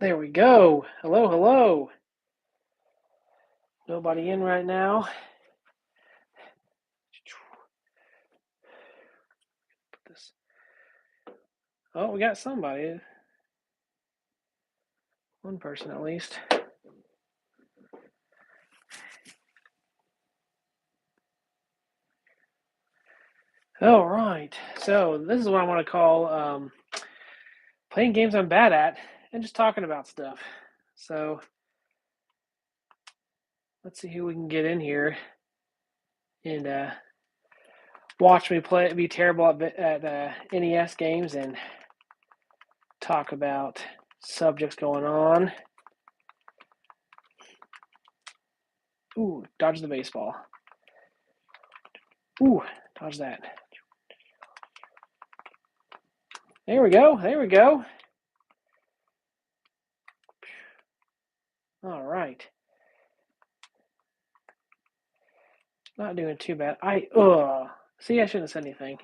There we go. Hello, hello. Nobody in right now. Put this. Oh, we got somebody. One person at least. All right. So this is what I want to call playing games I'm bad at and just talking about stuff. So let's see who we can get in here and watch me be terrible at NES games and talk about subjects going on. Ooh, dodge the baseball. Ooh, dodge that. There we go. There we go. All right. Not doing too bad. See, I shouldn't have said anything.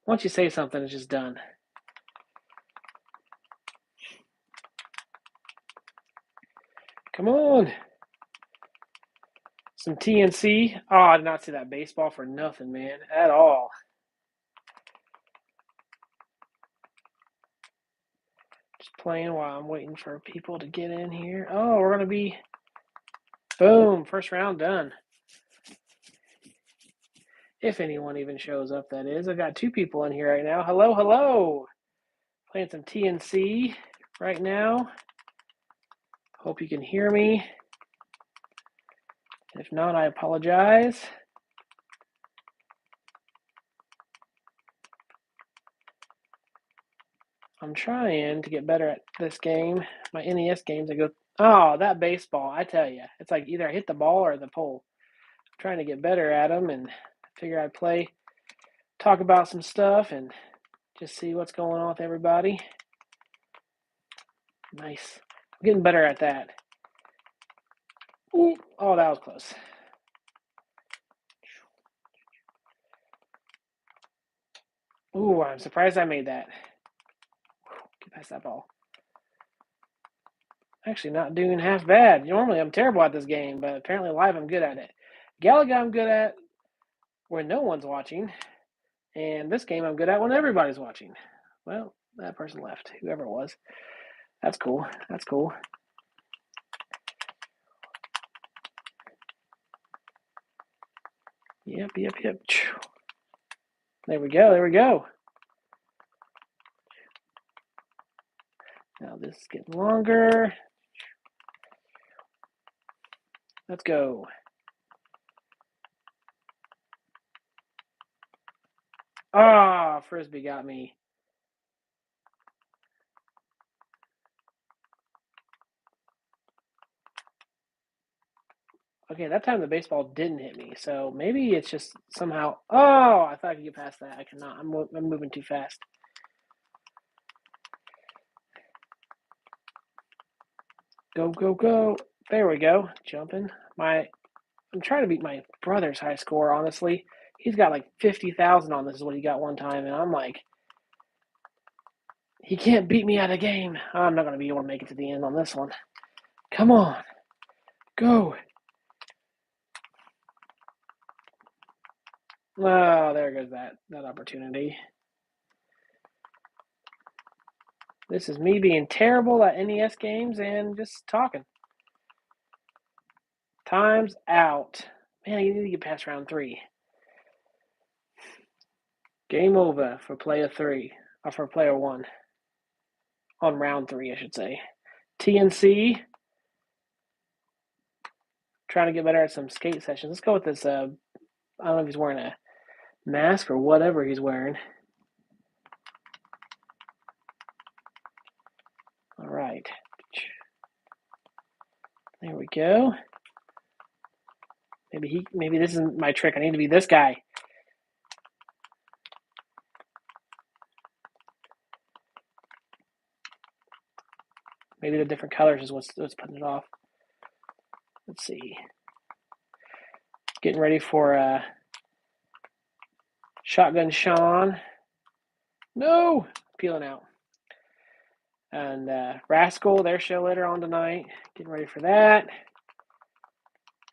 Once you say something, it's just done. Come on. Some TNC. Oh, I did not see that baseball for nothing, man, at all. Just playing while I'm waiting for people to get in here. Oh, we're going to be, boom, first round done. If anyone even shows up, that is. I've got two people in here right now. Hello, hello. Playing some TNC right now. Hope you can hear me. If not, I apologize. I'm trying to get better at this game. My NES games, I go, oh, that baseball, I tell you. It's like either I hit the ball or the pole. I'm trying to get better at them and figure I'd play, talk about some stuff, and just see what's going on with everybody. Nice. I'm getting better at that. Ooh, oh, that was close. Ooh, I'm surprised I made that. Get past that ball. Actually, not doing half bad. Normally, I'm terrible at this game, but apparently live I'm good at it. Galaga I'm good at when no one's watching, and this game I'm good at when everybody's watching. Well, that person left, whoever it was. That's cool. That's cool. Yep. There we go. There we go. Now this is getting longer. Let's go. Ah, Frisbee got me. Okay, that time the baseball didn't hit me, so maybe it's just somehow. Oh, I thought I could get past that. I cannot. I'm moving too fast. Go, go, go. There we go. Jumping. I'm trying to beat my brother's high score, honestly. He's got like 50,000 on this, is what he got one time, and I'm like, he can't beat me at a game. I'm not going to be able to make it to the end on this one. Come on. Go. Oh, there goes that opportunity. This is me being terrible at NES games and just talking. Time's out. Man, you need to get past round 3. Game over for player 3. Or for player 1. On round 3, I should say. TNC. Trying to get better at some skate sessions. Let's go with this. I don't know if he's wearing a mask or whatever he's wearing. All right. There we go. Maybe this isn't my trick. I need to be this guy. Maybe the different colors is what's putting it off. Let's see. Getting ready for Shotgun Sean. No! Peeling out. And Rascal, their show later on tonight. Getting ready for that.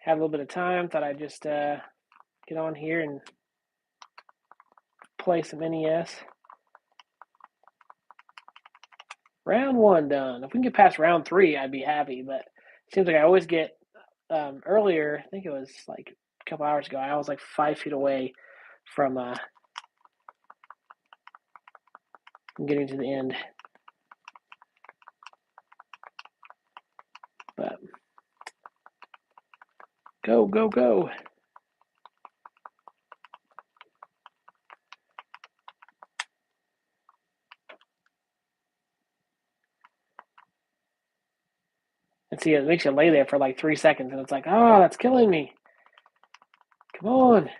Had a little bit of time. Thought I'd just get on here and play some NES. Round 1 done. If we can get past round 3, I'd be happy. But it seems like I always get earlier. I think it was like a couple hours ago. I was like 5 feet away from getting to the end. But go, go, go. And see, it makes you lay there for like 3 seconds, and it's like, oh, that's killing me. Come on.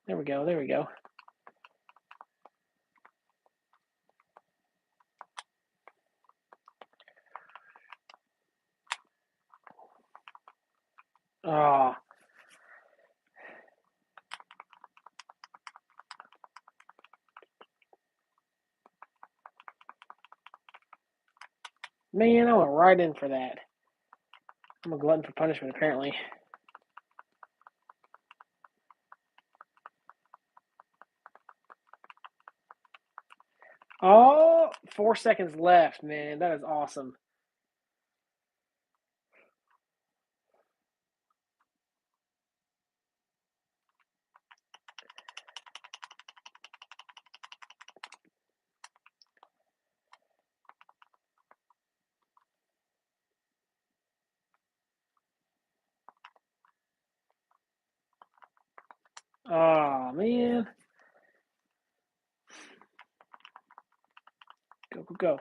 There we go, there we go. Oh. Man, I went right in for that. I'm a glutton for punishment, apparently. Oh, 4 seconds left, man. That is awesome. Oh, man. Go, go, go.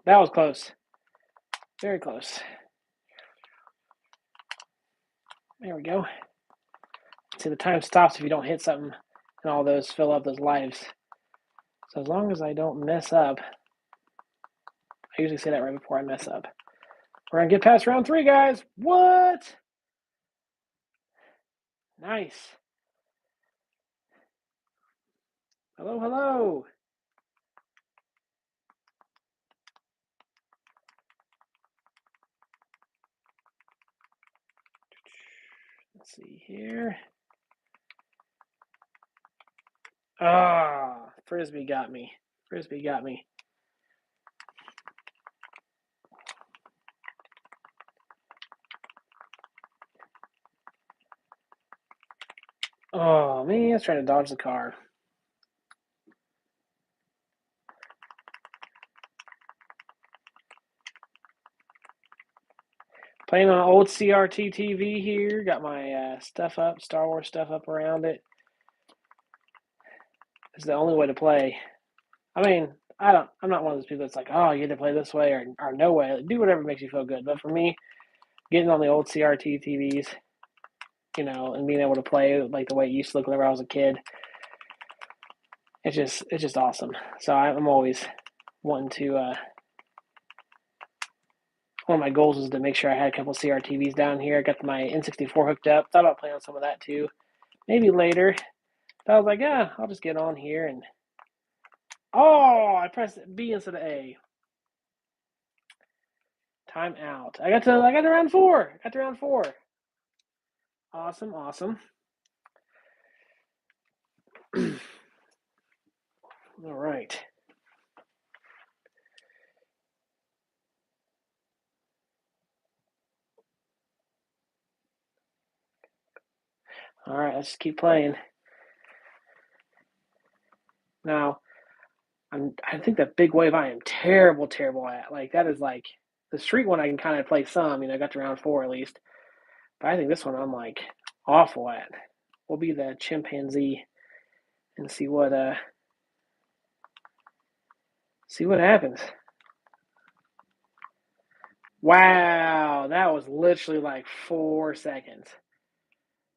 That was close. Very close. There we go. See, the time stops if you don't hit something, and all those fill up those lives. So as long as I don't mess up, I usually say that right before I mess up. We're going to get past round 3, guys. What? Nice. Hello, hello. Let's see here. Ah, Frisbee got me. Frisbee got me. Oh, man, I was trying to dodge the car. Playing on an old CRT TV here. Got my stuff up, Star Wars stuff up around it. It's the only way to play. I mean, I'm not one of those people that's like, oh, you either play this way or no way. Like, do whatever makes you feel good. But for me, getting on the old CRT TVs, and being able to play like the way it used to look whenever I was a kid, it's just awesome. So I'm always wanting to. One of my goals was to make sure I had a couple CRTVs down here. I got my N64 hooked up. Thought about playing on some of that too. Maybe later. But I was like, yeah, I'll just get on here and. Oh, I pressed B instead of A. Time out. I got to round 4. Got to round 4. Awesome, awesome. All right. All right, let's just keep playing. Now, I think that big wave I am terrible at. Like that is like the street one I can kind of play some. I got to round 4 at least. But I think this one I'm like awful at. We'll be the chimpanzee and see what happens. Wow, that was literally like 4 seconds.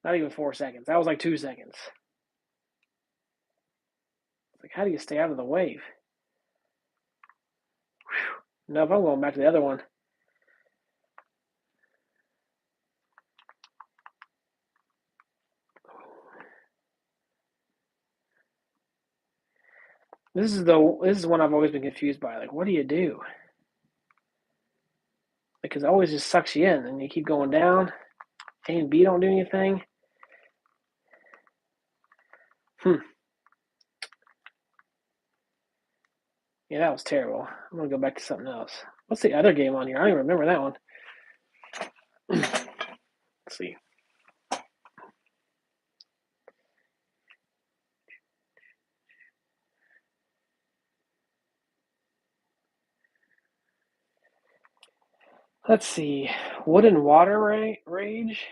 Not even 4 seconds. That was like 2 seconds. Like, how do you stay out of the wave? Whew. Nope, I'm going back to the other one. This is one I've always been confused by. Like, what do you do? Because it always just sucks you in, and you keep going down. A and B don't do anything. Yeah, that was terrible. I'm gonna go back to something else. What's the other game on here? I don't even remember that one. Let's see. Let's see. Wood and Water Rage.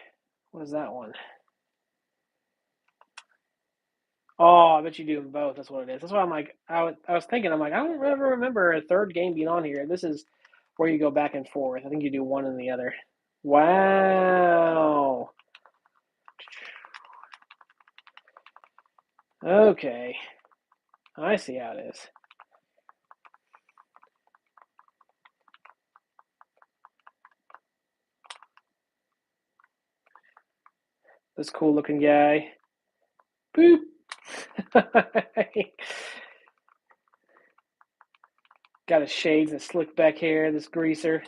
What is that one? Oh, I bet you do them both. That's what it is. That's why I'm like, I was thinking, I'm like, I don't ever remember a third game being on here. This is where you go back and forth. I think you do one and the other. Wow. Okay. I see how it is. This cool looking guy. Boop. Got his shades and slick back hair, this greaser.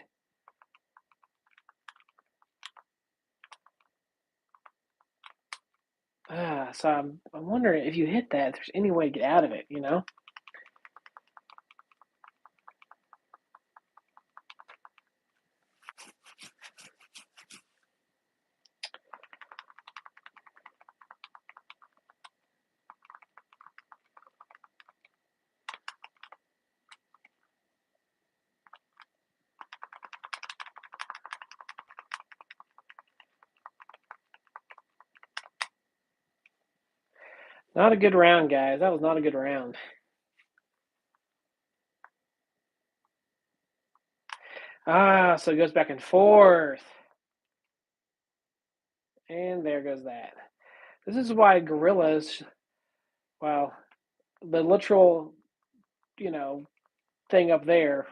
So I'm wondering if you hit that, if there's any way to get out of it, you know? Not a good round, guys. That was not a good round. So it goes back and forth. And there goes that. This is why gorillas, well, the literal, you know, thing up there,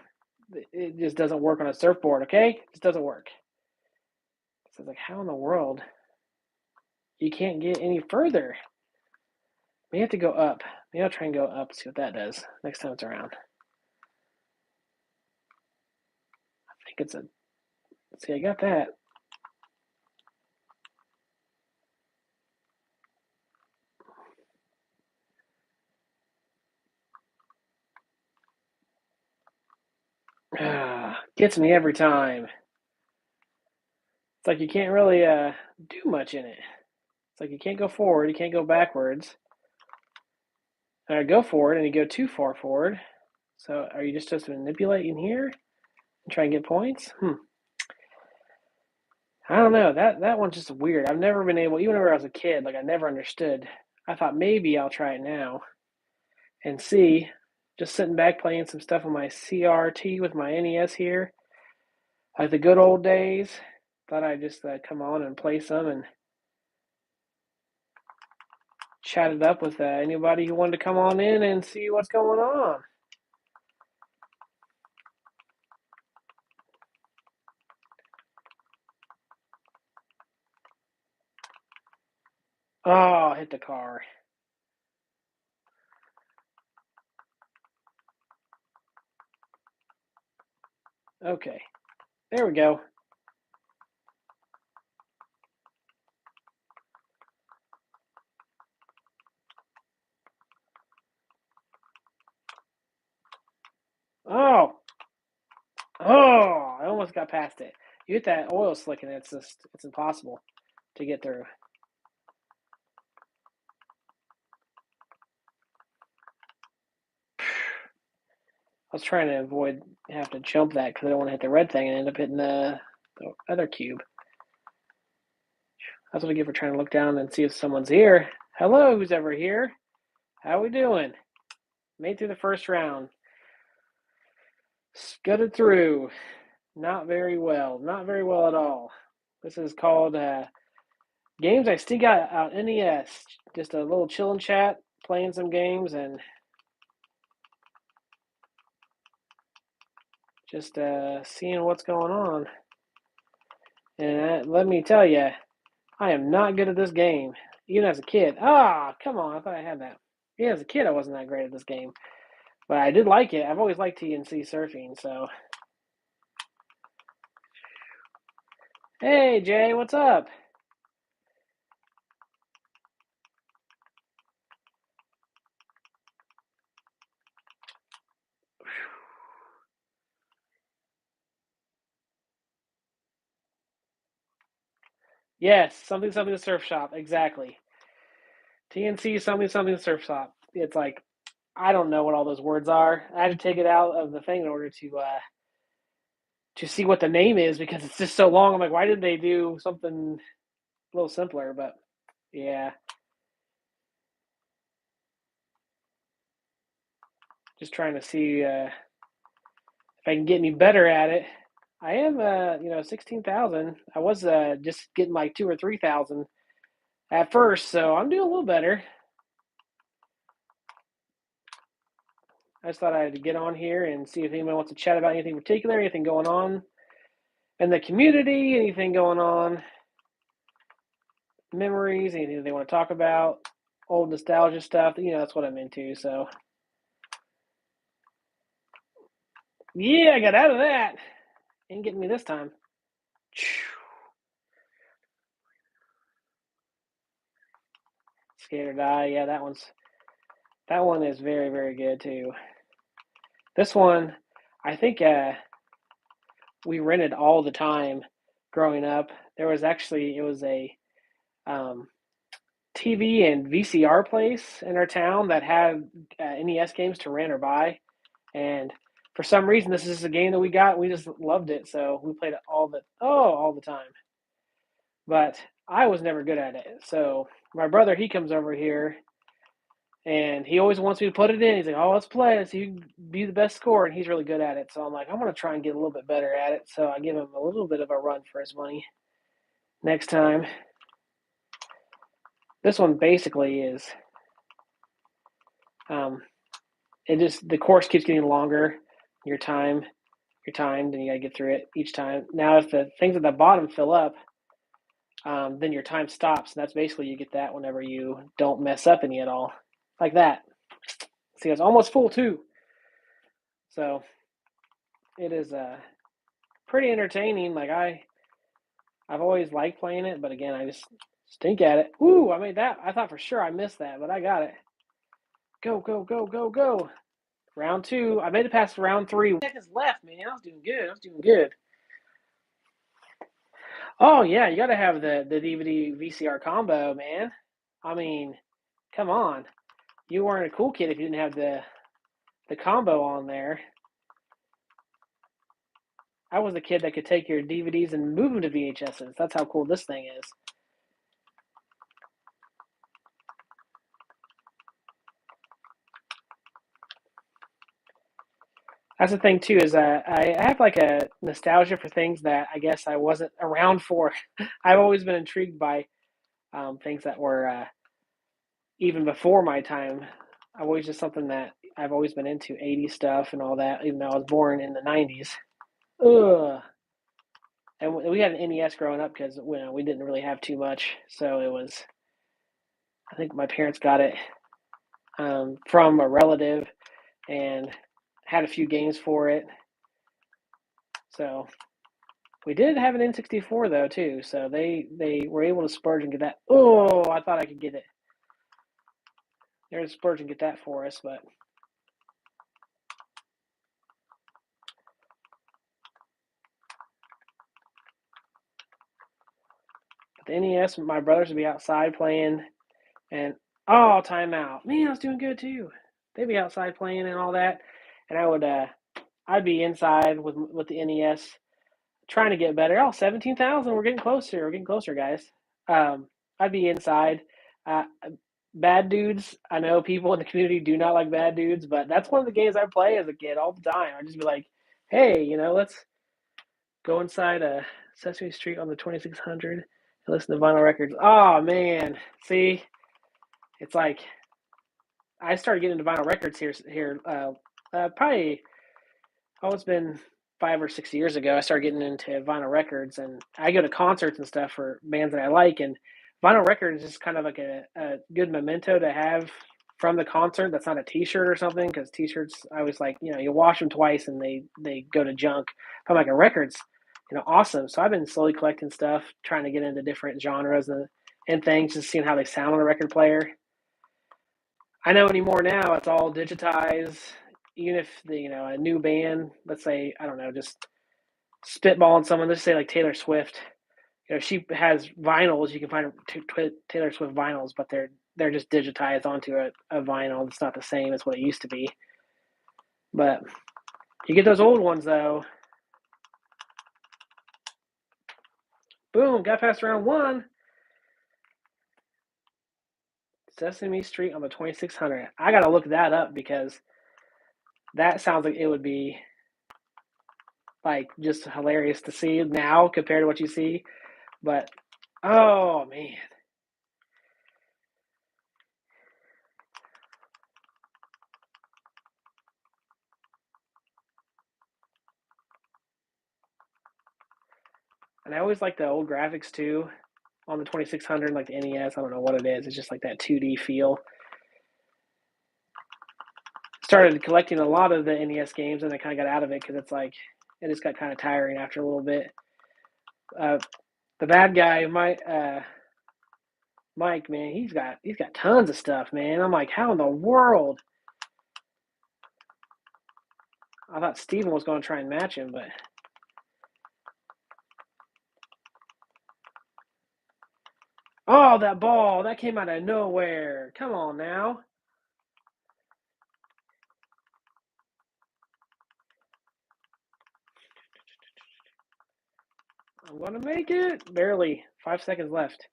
it just doesn't work on a surfboard, okay? It just doesn't work. So it's like, how in the world? You can't get any further. We have to go up. Maybe I'll try and go up, see what that does next time it's around. I think it's a, see, I got that. Gets me every time. It's like you can't really do much in it. It's like you can't go forward, you can't go backwards. Go forward and you go too far forward. So are you just supposed to manipulate in here and try and get points? I don't know. That one's just weird. I've never been able, even when I was a kid, like I never understood. I thought maybe I'll try it now and see. Just sitting back playing some stuff on my CRT with my NES here, like the good old days. Thought I'd just come on and play some and chat it up with anybody who wanted to come on in and see what's going on. Oh, hit the car. Okay, there we go. Oh, I almost got past it. You hit that oil slick and it's impossible to get through. I was trying to avoid having to jump that because I don't want to hit the red thing and end up hitting the other cube. That's what I get for trying to look down and see if someone's here. Hello, who's ever here? How we doing? Made through the first round. Scudded through. Not very well. Not very well at all. This is called Games I Still Got Out NES. Just a little chill and chat, playing some games, and just seeing what's going on. And let me tell you, I am not good at this game. Even as a kid. Ah, come on. I thought I had that. Even as a kid, I wasn't that great at this game. But I did like it. I've always liked TNC surfing, so. Hey, Jay, what's up? Yes, something, something surf shop. Exactly. TNC, something, something surf shop. It's like, I don't know what all those words are. I had to take it out of the thing in order to see what the name is because it's just so long. I'm like, why did they do something a little simpler? But yeah, just trying to see if I can get any better at it. I am, 16,000. I was just getting like 2 or 3,000 at first, so I'm doing a little better. I just thought I had to get on here and see if anyone wants to chat about anything particular, anything going on in the community, anything going on, memories, anything they want to talk about, old nostalgia stuff. That's what I'm into. So yeah, I got out of that. Ain't getting me this time. Skate or Die. Yeah, that one is very, very good too. This one, I think we rented all the time growing up. There was actually it was a um, TV and VCR place in our town that had NES games to rent or buy, and for some reason, this is a game that we got. We just loved it, so we played it all the time. But I was never good at it. So my brother, he comes over here and he always wants me to put it in. He's like, "Oh, let's play it so you can be the best scorer." And he's really good at it. So I'm like, I'm gonna try and get a little bit better at it. So I give him a little bit of a run for his money next time. This one basically is, um, it just the course keeps getting longer. Your time, your timed, and you gotta get through it each time. Now, if the things at the bottom fill up, then your time stops. And that's basically you get that whenever you don't mess up any at all, like that. See, it's almost full too. So it is pretty entertaining. Like I've always liked playing it, but again, I just stink at it. Ooh, I made that. I thought for sure I missed that, but I got it. Go, go, go, go, go. Round two. I made it past round three. Seconds left, man. I was doing good. I was doing good. Oh yeah, you got to have the DVD VCR combo, man. I mean, come on. You weren't a cool kid if you didn't have the combo on there. I was the kid that could take your DVDs and move them to VHSs. That's how cool this thing is. That's the thing too is I have like a nostalgia for things that I guess I wasn't around for. I've always been intrigued by things that were even before my time. I've always just something that I've always been into 80s stuff and all that, even though I was born in the 90s. Ugh. And we had an NES growing up because we didn't really have too much, so it was. I think my parents got it from a relative and had a few games for it. So we did have an N64 though too, so they were able to splurge and get that. Oh, I thought I could get it. There's splurge and get that for us, but the NES, my brothers would be outside playing, and oh, timeout. Man, I was doing good too. They'd be outside playing and all that, and I'd be inside with the NES trying to get better. Oh, 17,000. We're getting closer. We're getting closer, guys. I'd be inside. Uh, Bad Dudes. I know people in the community do not like Bad Dudes, but that's one of the games I play as a kid all the time. I'd just be like, hey, let's Go inside Sesame Street on the 2600 and listen to vinyl records. Oh man, see, it's like I started getting into vinyl records here. Probably it's been 5 or 6 years ago. I started getting into vinyl records, and I go to concerts and stuff for bands that I like. And vinyl records is kind of like a good memento to have from the concert. That's not a T-shirt or something, because T-shirts I always like, you wash them twice and they go to junk. But like a records, awesome. So I've been slowly collecting stuff, trying to get into different genres and things, just seeing how they sound on a record player. I know anymore now it's all digitized. Even if a new band, let's say, I don't know, just spitballing someone, let's say like Taylor Swift, she has vinyls. You can find Taylor Swift vinyls, but they're just digitized onto a vinyl. It's not the same as what it used to be. But you get those old ones though. Boom, got past round one. Sesame Street on the 2600. I gotta look that up because that sounds like it would be like just hilarious to see now compared to what you see. But oh man. And I always like the old graphics too on the 2600, like the NES. I don't know what it is. It's just like that 2D feel. Started collecting a lot of the NES games, and I kind of got out of it because it's like it just got kind of tiring after a little bit. The bad guy, Mike, man, he's got tons of stuff, man. I'm like, how in the world? I thought Steven was going to try and match him, but oh, that ball that came out of nowhere. Come on now. I'm going to make it. Barely. 5 seconds left.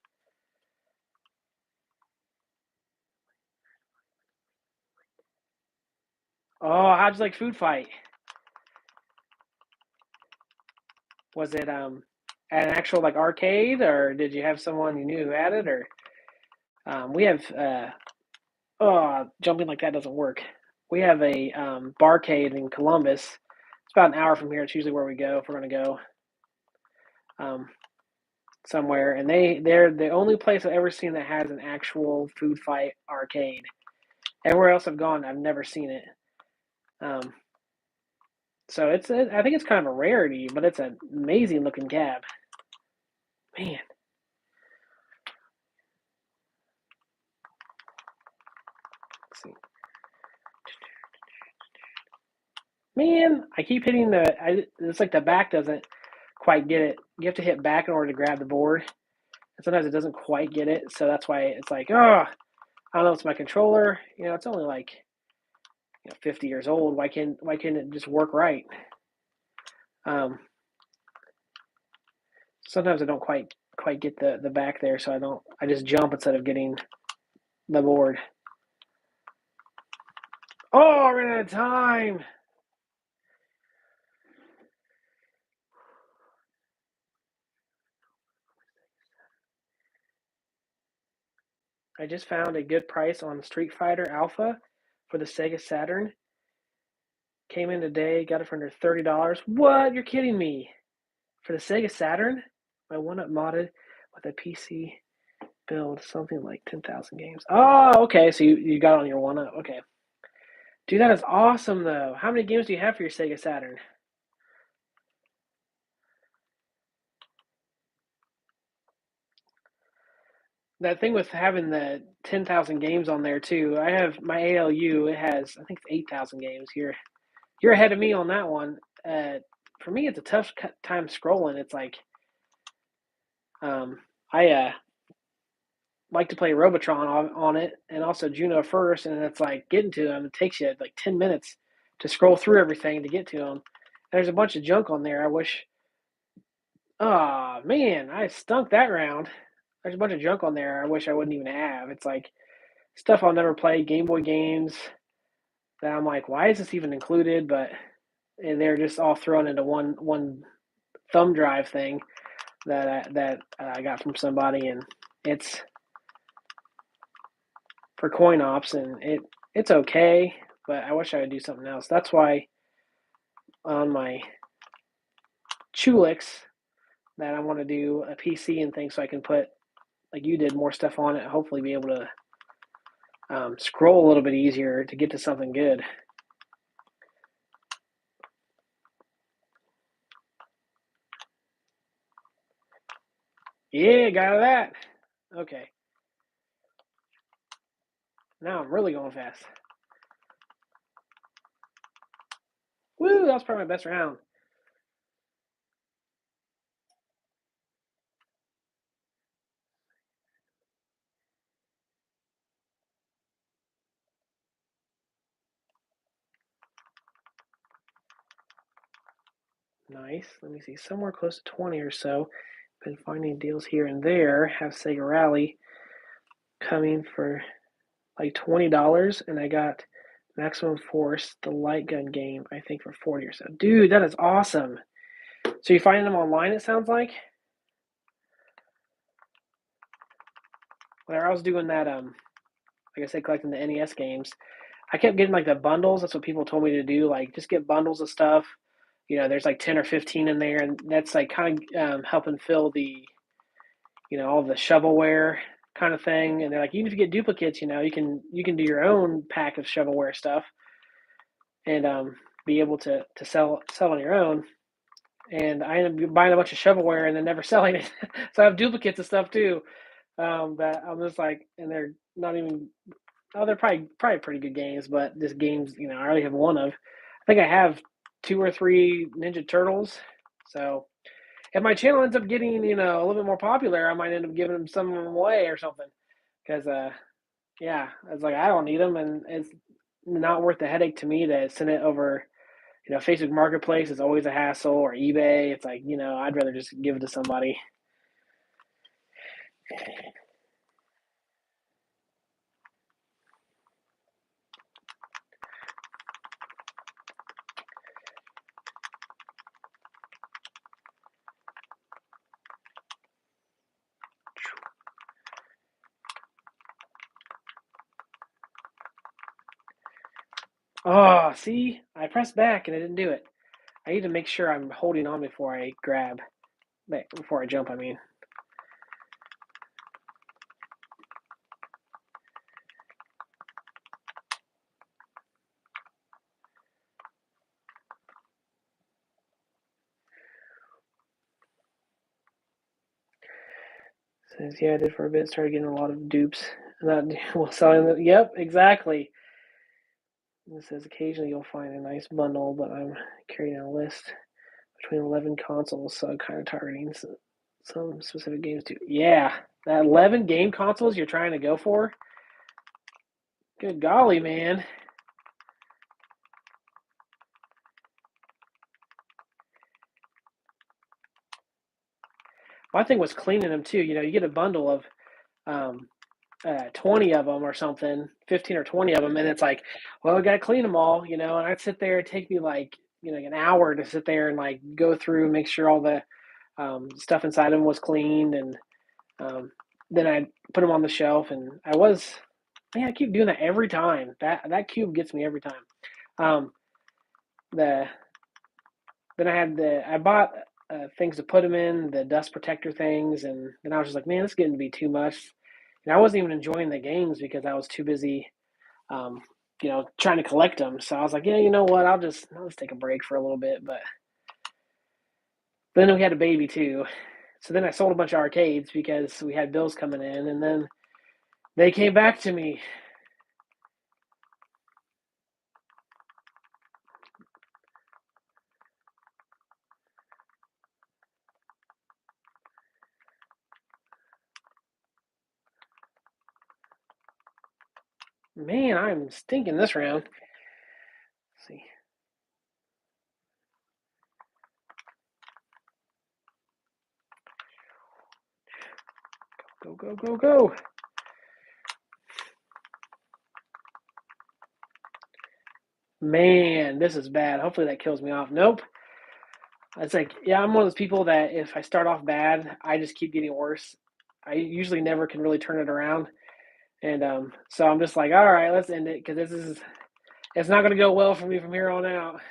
Oh, how'd you like Food Fight? Was it an actual like arcade, or did you have someone you knew who had it, or we have jumping like that doesn't work. We have a barcade in Columbus. It's about an hour from here. It's usually where we go if we're going to go somewhere. And they're the only place I've ever seen that has an actual Food Fight arcade. Everywhere else I've gone, I've never seen it. So I think it's kind of a rarity, but it's an amazing looking cab. Man. Let's see. Man, I keep hitting it's like the back doesn't quite get it. You have to hit back in order to grab the board. And sometimes it doesn't quite get it. So that's why it's like, I don't know, it's my controller. It's only like 50 years old. Why can't it just work right? Sometimes I don't quite get the back there, so I just jump instead of getting the board. Oh, I ran out of time. I just found a good price on Street Fighter Alpha for the Sega Saturn. Came in today, got it for under $30. What? You're kidding me. For the Sega Saturn? My one-up modded with a PC build, something like 10,000 games. Oh, okay, so you got it on your one-up. Okay. Dude, that is awesome, though. How many games do you have for your Sega Saturn? That thing with having the 10,000 games on there, too. I have my ALU. It has, I think it's 8,000 games. You're ahead of me on that one. For me, it's a tough time scrolling. It's like, I like to play Robotron on it, and also Juno First, and it's like getting to them. It takes you like 10 minutes to scroll through everything to get to them. There's a bunch of junk on there. I wish. Oh man, I stunk that round. There's a bunch of junk on there. I wish I wouldn't even have. It's like stuff I'll never play. Game Boy games that I'm like, why is this even included? But they're just all thrown into one thumb drive thing that I got from somebody, and it's for coin ops, and it's okay, but I wish I would do something else. That's why on my Chulix that I want to do a PC and things so I can put, like you did, more stuff on it. Hopefully, be able to scroll a little bit easier to get to something good. Yeah, got that. Okay. Now I'm really going fast. Woo, that was probably my best round. Nice. Let me see. Somewhere close to 20 or so. Been finding deals here and there. Have Sega Rally coming for like $20, and I got Maximum Force, the light gun game, I think for 40 or so. Dude, that is awesome. So you find them online, it sounds like? Whenever I was doing that, like I said, collecting the NES games, I kept getting like the bundles. That's what people told me to do. Like, just get bundles of stuff. There's like 10 or 15 in there, and that's like kind of helping fill the, all the shovelware kind of thing. And they're like, even if you get duplicates, you can do your own pack of shovelware stuff and be able to sell on your own. And I ended up buying a bunch of shovelware and then never selling it. So I have duplicates of stuff too. That I'm just like, and they're not even. Oh, they're probably pretty good games, but just games, I already have one of. I think I have 2 or 3 Ninja Turtles. So if my channel ends up getting, a little bit more popular, I might end up giving them some of them away or something. Because, yeah, it's like I don't need them, and it's not worth the headache to me to send it over. Facebook Marketplace is always a hassle, or eBay. It's like, I'd rather just give it to somebody. Oh, see, I pressed back and I didn't do it. I need to make sure I'm holding on before I grab, before I jump. I mean. Says, yeah, I did for a bit. Started getting a lot of dupes. Not well selling them. Yep, exactly. It says occasionally you'll find a nice bundle, but I'm carrying a list between 11 consoles, so I'm kind of targeting some specific games too. Yeah, that 11 game consoles you're trying to go for. Good golly, man. My thing was cleaning them too. You get a bundle of 20 of them or something, 15 or 20 of them, and it's like, well, I got to clean them all, and I'd sit there, it'd take me like, an hour to sit there and like go through, make sure all the stuff inside them was cleaned, and then I'd put them on the shelf, and man, I keep doing that every time. That cube gets me every time. Um, the Then I bought things to put them in, the dust protector things, and then I was just like, man, this is getting to be too much. And I wasn't even enjoying the games because I was too busy, um, trying to collect them. So I was like, yeah, you know what? I'll just take a break for a little bit. But then we had a baby too, so then I sold a bunch of arcades because we had bills coming in, and then they came back to me. Man, I'm stinking this round. Let's see. Go, go, go, go. Man, this is bad. Hopefully that kills me off. Nope. It's like, yeah, I'm one of those people that if I start off bad, I just keep getting worse. I usually never can really turn it around. And so I'm just like, all right, let's end it because it's not going to go well for me from here on out.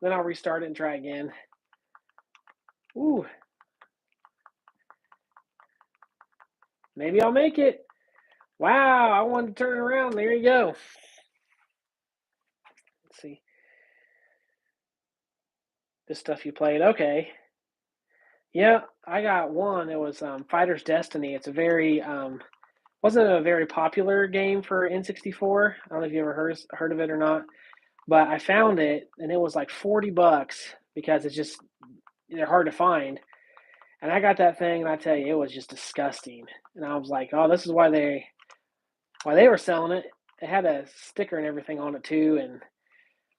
Then I'll restart it and try again. Ooh, maybe I'll make it. Wow, I wanted to turn it around. There you go. Let's see. This stuff you played. Okay. Yeah, I got one. It was Fighter's Destiny. It's a very wasn't a very popular game for N64. I don't know if you ever heard of it or not, but I found it and it was like $40 because it's just they're hard to find. And I got that thing and I tell you, it was just disgusting. And I was like, oh, this is why they were selling it. It had a sticker and everything on it too, and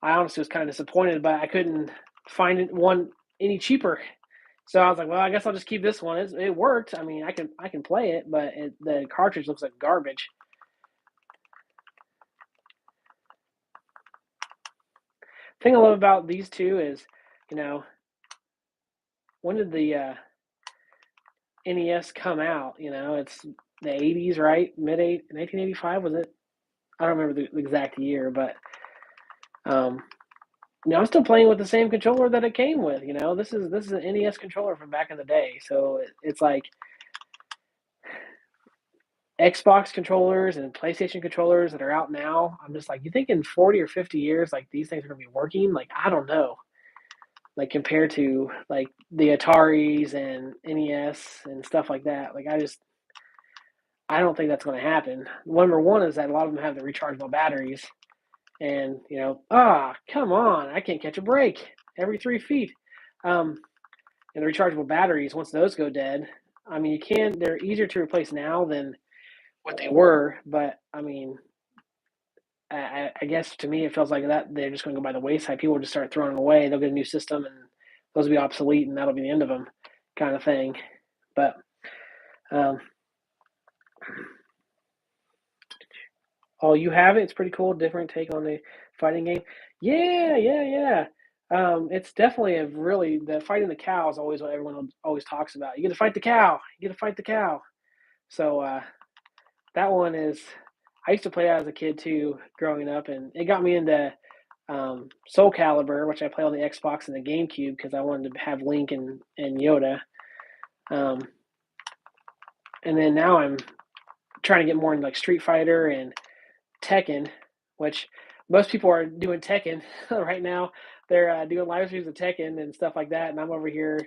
I honestly was kind of disappointed, but I couldn't find one any cheaper. So I was like, well, I guess I'll just keep this one. It worked. I mean, I can play it, but the cartridge looks like garbage. The thing I love about these two is, you know, when did the NES come out? It's the 80s, right? 1985 was it? I don't remember the exact year, but um, I'm still playing with the same controller that it came with. This is an NES controller from back in the day, so it's like Xbox controllers and PlayStation controllers that are out now. I'm just like, you think in 40 or 50 years, like these things are gonna be working? Like, I don't know. Like compared to like the Ataris and NES and stuff like that. Like I don't think that's gonna happen. Number one is that a lot of them have the rechargeable batteries, and come on, I can't catch a break every 3 feet. Um, and the rechargeable batteries, once those go dead, I mean, they're easier to replace now than what they were, but I mean, I guess to me it feels like that they're just going to go by the wayside. People will just start throwing them away. They'll get a new system, and those will be obsolete, and that'll be the end of them, kind of thing. But um, oh, you have it. It's pretty cool. Different take on the fighting game. Yeah, yeah, yeah. It's definitely a really the fighting the cow is always what everyone always talks about. You get to fight the cow. You get to fight the cow. So that one is. I used to play that as a kid too, growing up, and it got me into Soul Calibur, which I play on the Xbox and the GameCube because I wanted to have Link and Yoda. Um, and then now I'm trying to get more into like Street Fighter and Tekken, which most people are doing Tekken right now. They're doing live streams of Tekken and stuff like that, and I'm over here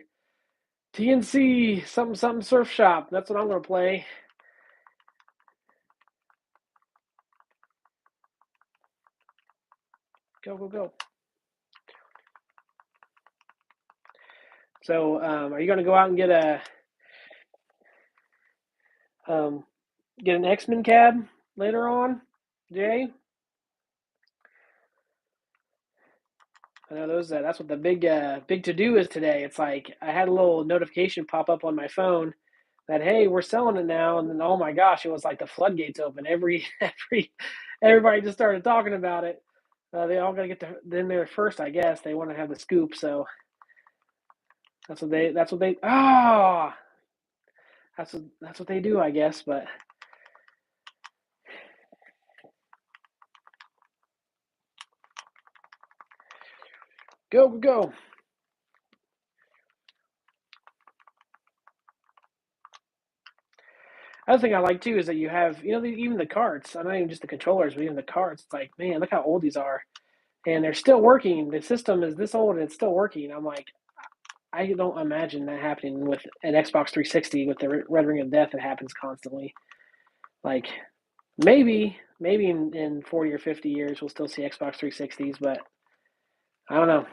TNC something something Surf Shop. That's what I'm gonna play. Go go go. So, are you gonna go out and um, get an X-Men cab later on, Jay? I know that's what the big to do is today. It's like I had a little notification pop up on my phone that hey, we're selling it now, and then oh my gosh, it was like the floodgates open. Everybody just started talking about it. They all got to get in there first, I guess. They want to have the scoop, so that's what they that's what they do, I guess. But go go go. Other thing I like too is that you have even the carts. I'm not even just the controllers, but even the carts. It's like man, look how old these are, and they're still working. The system is this old and it's still working. I'm like, I don't imagine that happening with an Xbox 360 with the Red Ring of Death. It happens constantly. Like maybe in 40 or 50 years we'll still see Xbox 360s, but I don't know.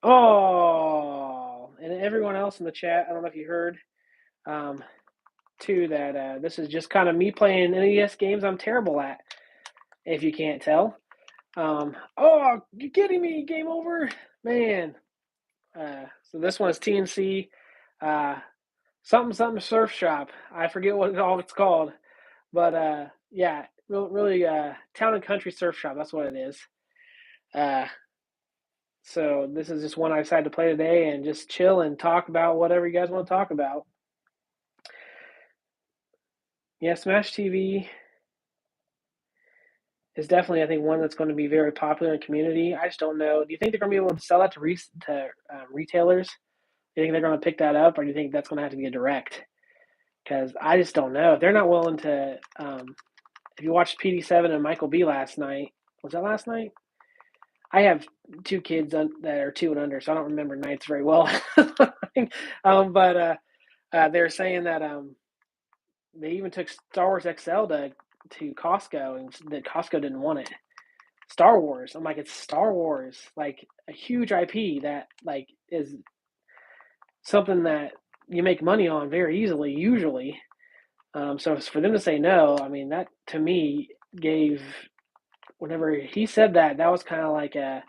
Oh, and everyone else in the chat, I don't know if you heard, um, too, that this is just kind of me playing NES games I'm terrible at, if you can't tell. Oh, you kidding me? Game over? Man. So this one is TNC, uh, something something surf shop. I forget what all it's called, but yeah, really town and country surf shop. That's what it is. Uh, so this is just one I decided to play today and just chill and talk about whatever you guys want to talk about. Yeah, Smash TV is definitely, I think, one that's going to be very popular in the community. I just don't know. Do you think they're going to be able to sell that to retailers? Do you think they're going to pick that up, or do you think that's going to have to be a direct? Because I just don't know if they're not willing to. If you watched PD7 and Michael B last night, was that last night? I have two kids that are 2 and under, so I don't remember nights very well. But they're saying that they even took Star Wars XL to Costco, and that Costco didn't want it. Star Wars. I'm like, it's Star Wars, like a huge IP that like is something that you make money on very easily, usually. So for them to say no, I mean, that to me gave, whenever he said that, that was kind of like a,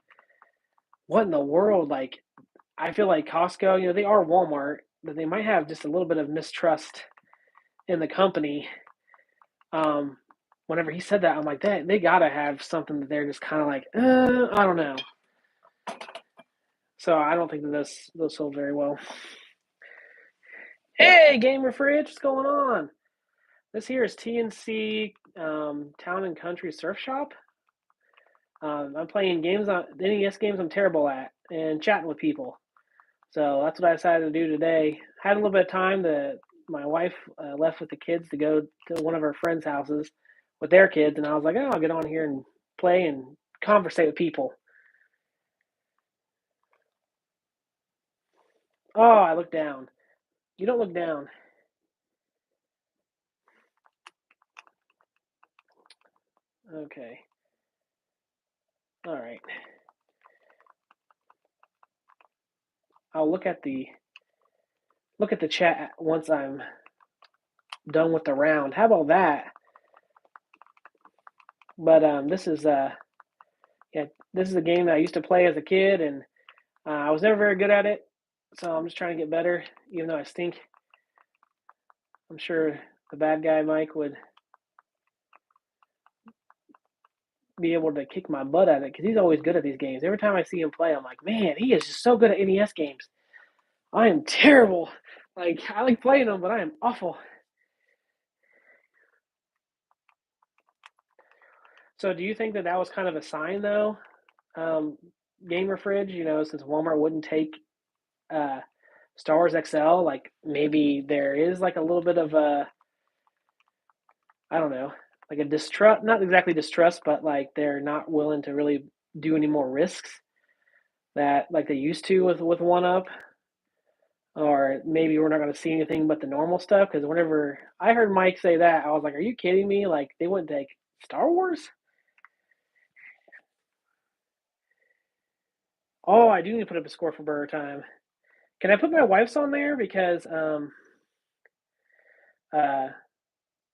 what in the world? Like, I feel like Costco, they are Walmart, but they might have just a little bit of mistrust in the company. Um, Whenever he said that, I'm like, they gotta have something that they're just kind of like, I don't know. So I don't think that those sold very well. Hey, Gamer Fridge, what's going on? This here is TNC Town and Country Surf Shop. I'm playing games on NES games I'm terrible at and chatting with people. So that's what I decided to do today. Had a little bit of time. My wife left with the kids to go to one of her friends' houses with their kids, and I was like, oh, I'll get on here and play and conversate with people. Oh, I look down. You don't look down. Okay. All right. I'll look at the chat once I'm done with the round. How about that? But this is yeah, this is a game that I used to play as a kid, and I was never very good at it. So I'm just trying to get better, even though I stink. I'm sure the bad guy Mike would be able to kick my butt at it because he's always good at these games. Every time I see him play, I'm like, man, he is just so good at NES games. I am terrible. Like, I like playing them, but I am awful. So do you think that that was kind of a sign, though, Gamer Fridge, since Walmart wouldn't take uh, Star Wars XL, like maybe there is like a little bit of a, I don't know, like a distrust, not exactly distrust, but like they're not willing to really do any more risks that like they used to with One Up, or maybe we're not going to see anything but the normal stuff. Because whenever I heard Mike say that, I was like, "Are you kidding me? Like they wouldn't take Star Wars?" Oh, I do need to put up a score for Burger Time. Can I put my wife's on there because uh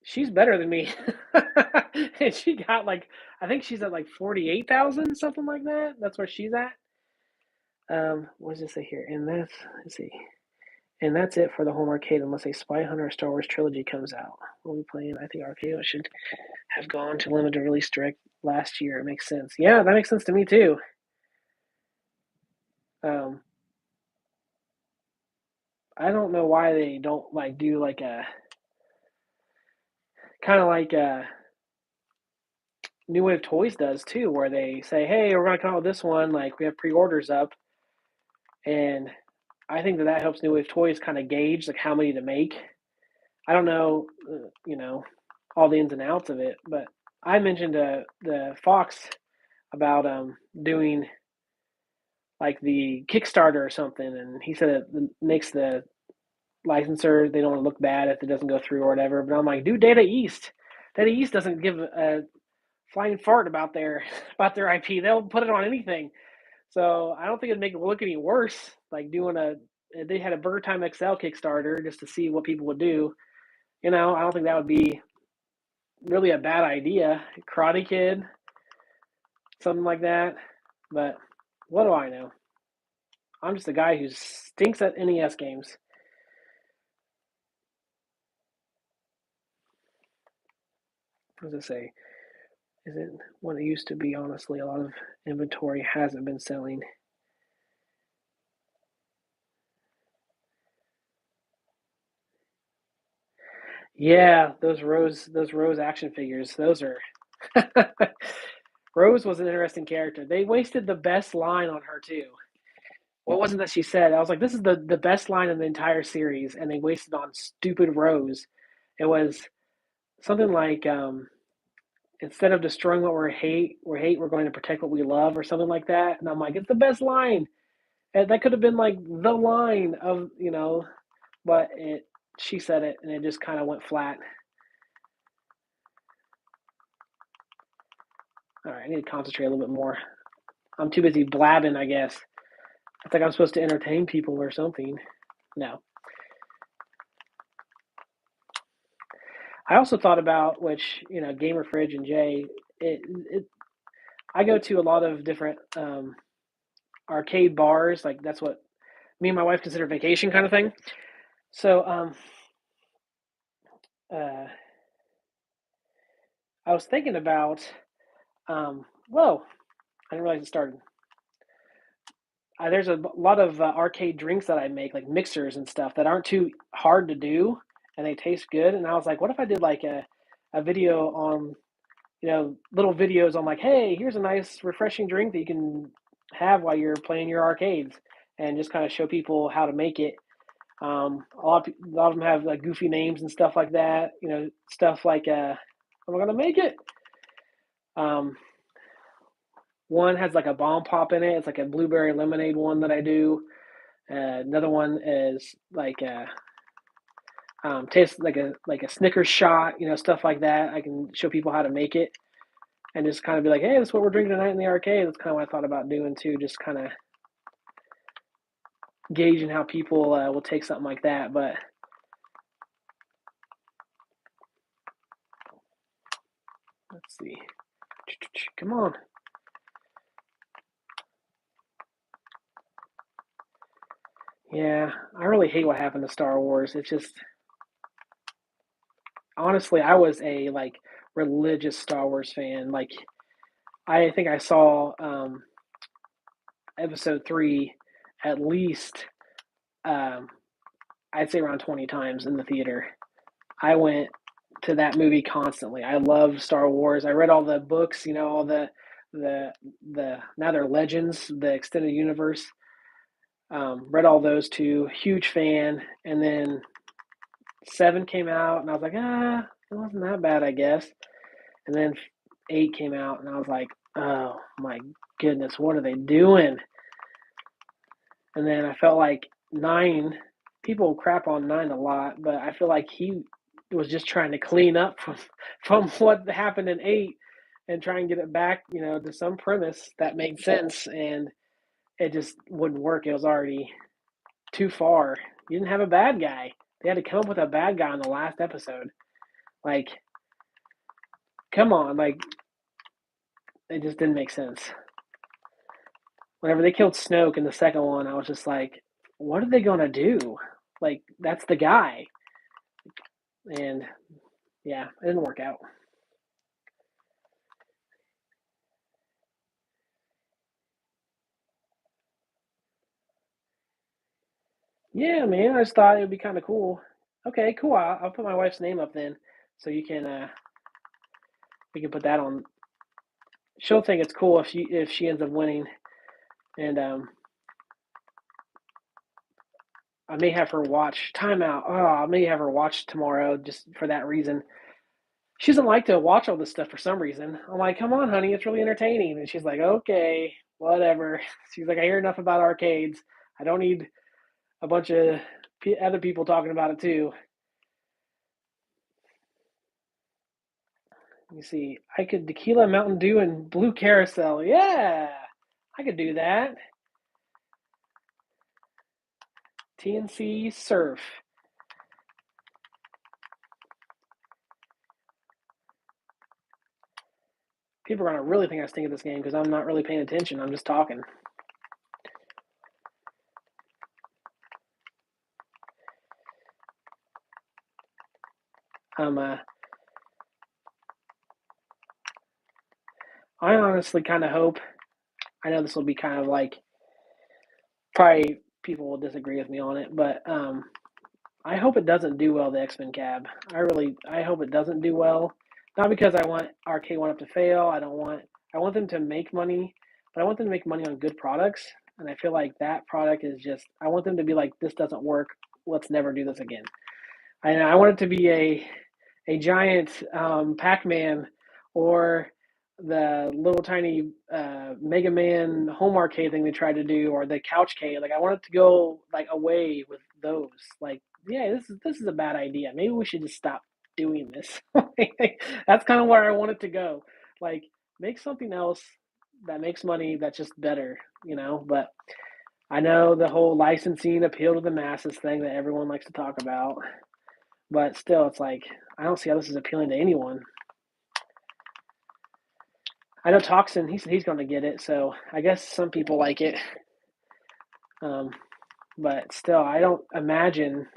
she's better than me, and she got like, I think she's at like 48,000, something like that. That's where she's at. What does it say here? And that's, let's see. And that's it for the home arcade, unless a Spy Hunter Star Wars trilogy comes out. We'll be playing. I think arcade should have gone to limited release direct last year. It makes sense. Yeah, that makes sense to me too. Um, I don't know why they don't like do like a kind of like New Wave Toys does too, where they say, "Hey, we're gonna come out with this one. Like we have pre-orders up," and I think that that helps New Wave Toys kind of gauge like how many to make. I don't know, all the ins and outs of it, but I mentioned the Fox about doing like the Kickstarter or something, and he said it makes the licensor, they don't want to look bad if it doesn't go through or whatever. But I'm like, dude, Data East. Data East doesn't give a flying fart about their IP. They'll put it on anything. So I don't think it'd make it look any worse. Like doing they had a Burger Time XL Kickstarter just to see what people would do. I don't think that would be really a bad idea. Karate Kid, something like that. But what do I know? I'm just a guy who stinks at NES games. What does it say? Is it what it used to be? Honestly, a lot of inventory hasn't been selling. Yeah, those Rose action figures. Those are Rose was an interesting character. They wasted the best line on her too. What wasn't that she said? I was like, this is the best line in the entire series, and they wasted on stupid Rose. It was something like instead of destroying what we're going to protect what we love, or something like that. And I'm like, it's the best line. And that could have been like the line of but it she said it, and it just kind of went flat. All right, I need to concentrate a little bit more. I'm too busy blabbing, I guess. It's like I'm supposed to entertain people or something. No. I also thought about which Gamer Fridge and Jay. It I go to a lot of different arcade bars. Like that's what me and my wife consider vacation kind of thing. So uh, I was thinking about. Whoa! I didn't realize it started. There's a lot of arcade drinks that I make, like mixers and stuff, that aren't too hard to do, and they taste good. And I was like, what if I did like a video on, little videos on like, hey, here's a nice refreshing drink that you can have while you're playing your arcades, and just kind of show people how to make it. A lot of them have like goofy names and stuff like that. Stuff like, am I gonna make it? Um, One has like a bomb pop in it. It's like a blueberry lemonade one that I do. Another one is like tastes like a Snickers shot, stuff like that. I can show people how to make it, and just kind of be like, hey, that's what we're drinking tonight in the arcade. That's kind of what I thought about doing too. Just kind of gauging how people will take something like that. But let's see. Come on. Yeah, I really hate what happened to Star Wars. It's just honestly, I was a like religious Star Wars fan. Like I think I saw episode 3 at least um, I'd say around 20 times in the theater. I went to that movie constantly. I love Star Wars. I read all the books, all the now they're legends, the extended universe. Read all those too. Huge fan. And then 7 came out, and I was like, it wasn't that bad, I guess. And then 8 came out, and I was like, oh my goodness, what are they doing? And then I felt like 9, people crap on 9 a lot, but I feel like he was just trying to clean up from what happened in 8 and try and get it back, to some premise that made sense, and it just wouldn't work. It was already too far. You didn't have a bad guy. They had to come up with a bad guy in the last episode. Like, come on, like it just didn't make sense. Whenever they killed Snoke in the second one, I was just like, what are they gonna do? Like, that's the guy. And yeah, it didn't work out. Yeah, man, I just thought it would be kind of cool. Okay, cool. I'll put my wife's name up then, so you can we can put that on. She'll think it's cool if she ends up winning, and I may have her watch Timeout. Oh, I may have her watch tomorrow just for that reason. She doesn't like to watch all this stuff for some reason. I'm like, come on, honey, it's really entertaining, and she's like, okay, whatever. She's like, I hear enough about arcades. I don't need a bunch of other people talking about it too. Let me see. I could tequila, Mountain Dew, and blue carousel. Yeah, I could do that. TNC Surf. People are gonna really think I stink at this game because I'm not really paying attention. I'm just talking. I honestly kind of hope. I know this will be kind of like probably people will disagree with me on it, but I hope it doesn't do well. The X-Men cab. I hope it doesn't do well. Not because I want RK1 up to fail. I want them to make money, but I want them to make money on good products. And I feel like that product is just. I want them to be like, this doesn't work. Let's never do this again. I want it to be a giant Pac-Man or the little tiny Mega Man home arcade thing they tried to do, or the couch cave. Like I want it to go like away with those. Like, yeah, this is a bad idea. Maybe we should just stop doing this. That's kind of where I want it to go. Like, make something else that makes money that's just better, you know. But I know the whole licensing appeal to the masses thing that everyone likes to talk about. But still, it's like I don't see how this is appealing to anyone. I know Toxin, he's going to get it, so I guess some people like it. Um, but still, I don't imagine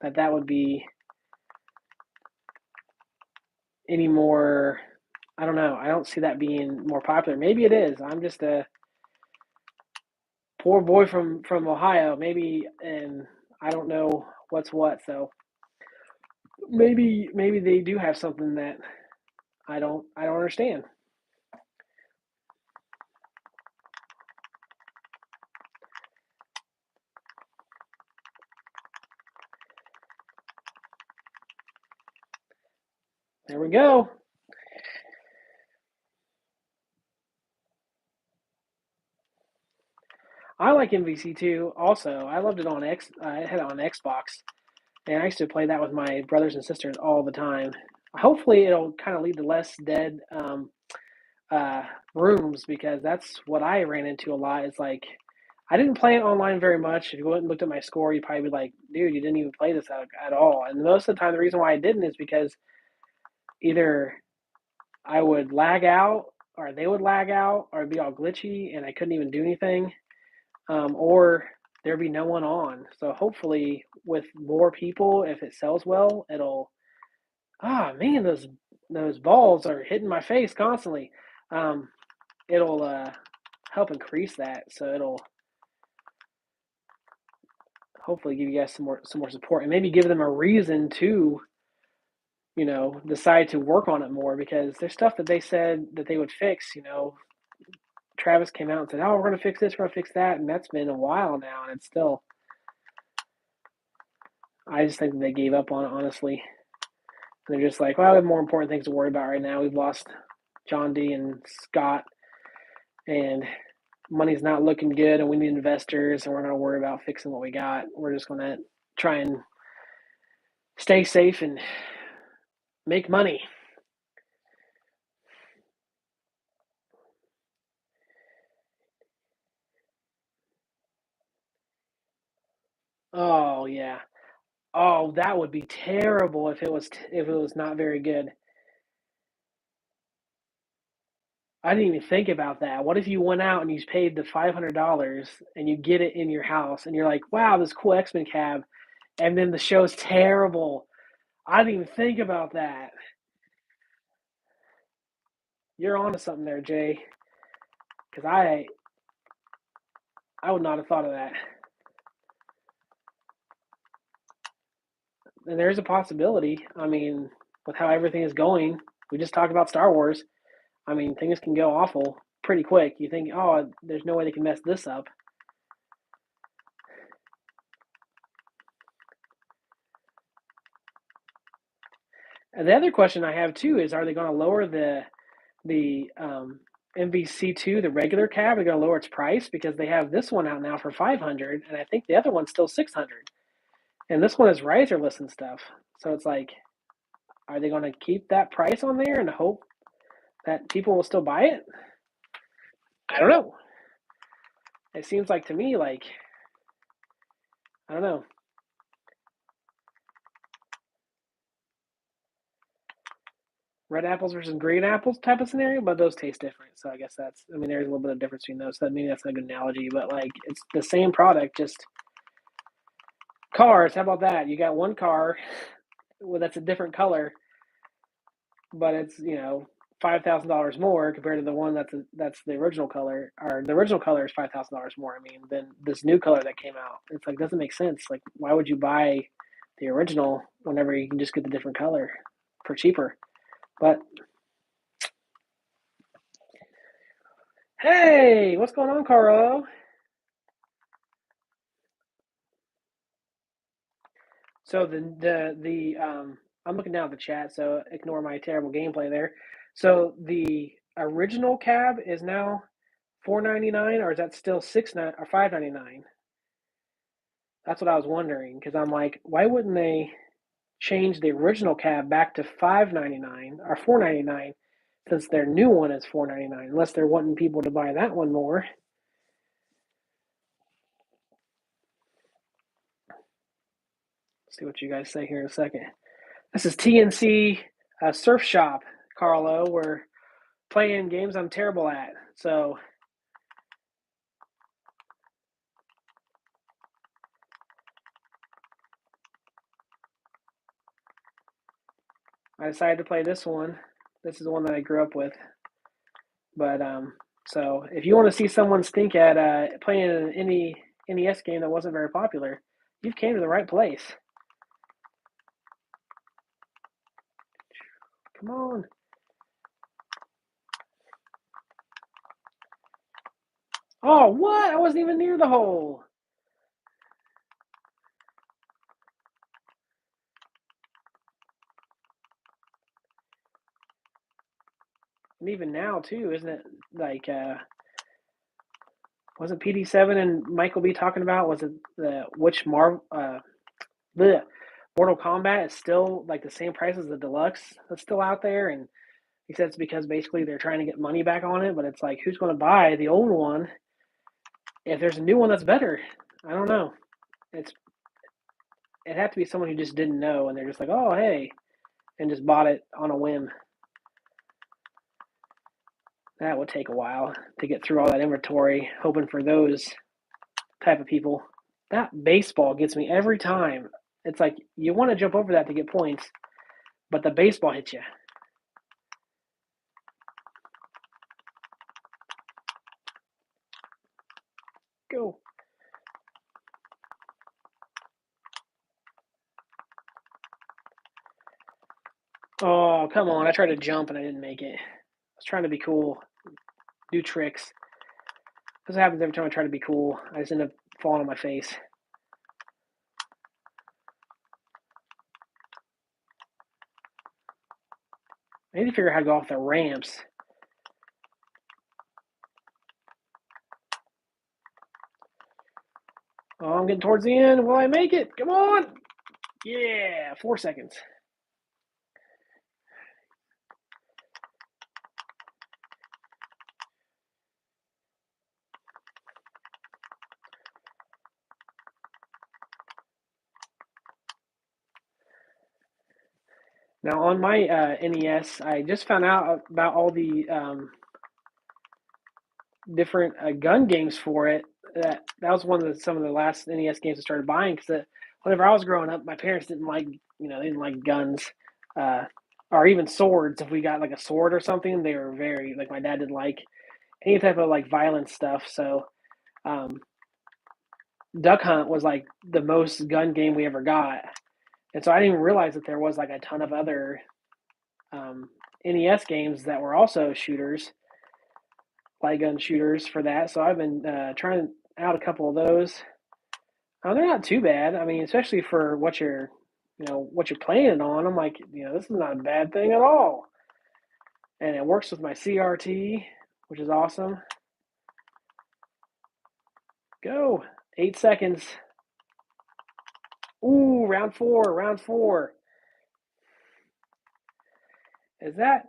that would be any more. I don't know. I don't see that being more popular. Maybe it is. I'm just a poor boy from Ohio. Maybe, and I don't know what's what. So maybe they do have something that I don't understand. There we go. I like MVC too. Also, I loved it on X. I had it on Xbox, and I used to play that with my brothers and sisters all the time. Hopefully, it'll kind of lead to less dead uh, rooms because that's what I ran into a lot. Is like I didn't play it online very much. If you went and looked at my score, you'd probably be like, "Dude, you didn't even play this at all." And most of the time, the reason why I didn't is because either I would lag out, or they would lag out, or it'd be all glitchy, and I couldn't even do anything. Or there'd be no one on. So hopefully, with more people, if it sells well, it'll. Ah, man, those balls are hitting my face constantly. Um, it'll help increase that, so it'll hopefully give you guys some more support, and maybe give them a reason to decide to work on it more because there's stuff that they said that they would fix. Travis came out and said, "Oh, we're going to fix this, we're going to fix that," and that's been a while now, and it's still. I just think that they gave up on it, honestly. They're just like, well, we have more important things to worry about right now. We've lost John D and Scott, and money's not looking good, and we need investors, and we're not going to worry about fixing what we got. We're just going to try and stay safe and make money. Oh yeah. Oh, that would be terrible if it was not very good. I didn't even think about that. What if you went out and you paid the $500 and you get it in your house and you're like, wow, this cool X-Men cab, and then the show's terrible. I didn't even think about that. You're onto something there, Jay, because I would not have thought of that. And there's a possibility. I mean, with how everything is going, we just talked about Star Wars. I mean, things can go awful pretty quick. You think, oh, there's no way they can mess this up. And the other question I have too is, are they going to lower the MVC2, the regular cab? Are they going to lower its price because they have this one out now for 500, and I think the other one's still 600, and this one is riserless and stuff. So it's like, are they going to keep that price on there and hope that people will still buy it? I don't know. It seems like to me like I don't know. Red apples versus green apples type of scenario, but those taste different. So I guess I mean, there's a little bit of difference between those. So maybe that's not a good analogy, but like it's the same product, just cars. How about that? You got one car well, that's a different color, but it's $5,000 more compared to the one that's the original color, or the original color is $5,000 more. I mean, than this new color that came out. It's like doesn't make sense. Like, why would you buy the original whenever you can just get the different color for cheaper? But hey, what's going on, Carlo? So I'm looking down at the chat, so ignore my terrible gameplay there. So the original cab is now $4.99, or is that still $6.99 or $5.99? That's what I was wondering, because I'm like, why wouldn't they change the original cab back to $5.99 or $4.99 since their new one is $4.99? Unless they're wanting people to buy that one more. Let's see what you guys say here in a second. This is TNC Surf Shop, Carlo. We're playing games I'm terrible at. So I decided to play this one. This is the one that I grew up with. But so if you want to see someone stink at playing an NES game that wasn't very popular, you've came to the right place. Come on. Oh, what? I wasn't even near the hole. And even now, too, isn't it like, wasn't PD7 and Michael B talking about, was it which Mortal Kombat is still like the same price as the deluxe that's still out there? And he said it's because basically they're trying to get money back on it, but it's like, who's going to buy the old one if there's a new one that's better? I don't know. It had to be someone who just didn't know, and they're just like, oh, hey, and just bought it on a whim. That would take a while to get through all that inventory, hoping for those type of people. That baseball gets me every time. It's like you want to jump over that to get points, but the baseball hits you. Go. Oh, come on. I tried to jump and I didn't make it. I was trying to be cool, do tricks. This happens every time I try to be cool. I just end up falling on my face. I need to figure out how to go off the ramps. Oh, I'm getting towards the end. Will I make it? Come on. Yeah, 4 seconds. Now on my NES, I just found out about all the different gun games for it. That was one of some of the last NES games I started buying, because whenever I was growing up, my parents didn't like they didn't like guns, uh, or even swords. If we got like a sword or something, they were very like, my dad didn't like any type of like violent stuff. So um, Duck Hunt was like the most gun game we ever got, and so I didn't even realize that there was like a ton of other NES games that were also shooters, light gun shooters for that. So I've been trying out a couple of those. They're not too bad. I mean, especially for what you're playing it on. I'm like, this is not a bad thing at all. And it works with my CRT, which is awesome. Go. 8 seconds. Ooh, round four. Is that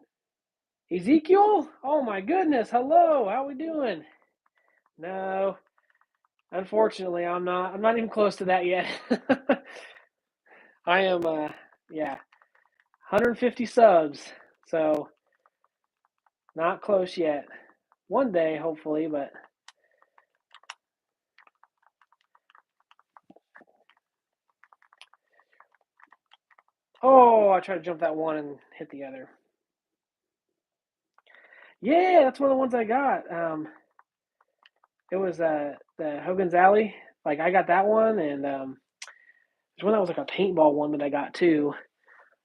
Ezekiel? Oh my goodness. Hello. How we doing? No. Unfortunately, I'm not. I'm not even close to that yet. I am, 150 subs, so not close yet. One day, hopefully, but Oh, I tried to jump that one and hit the other. Yeah, that's one of the ones I got. It was the Hogan's Alley. Like I got that one, and there's one that was like a paintball one that I got too.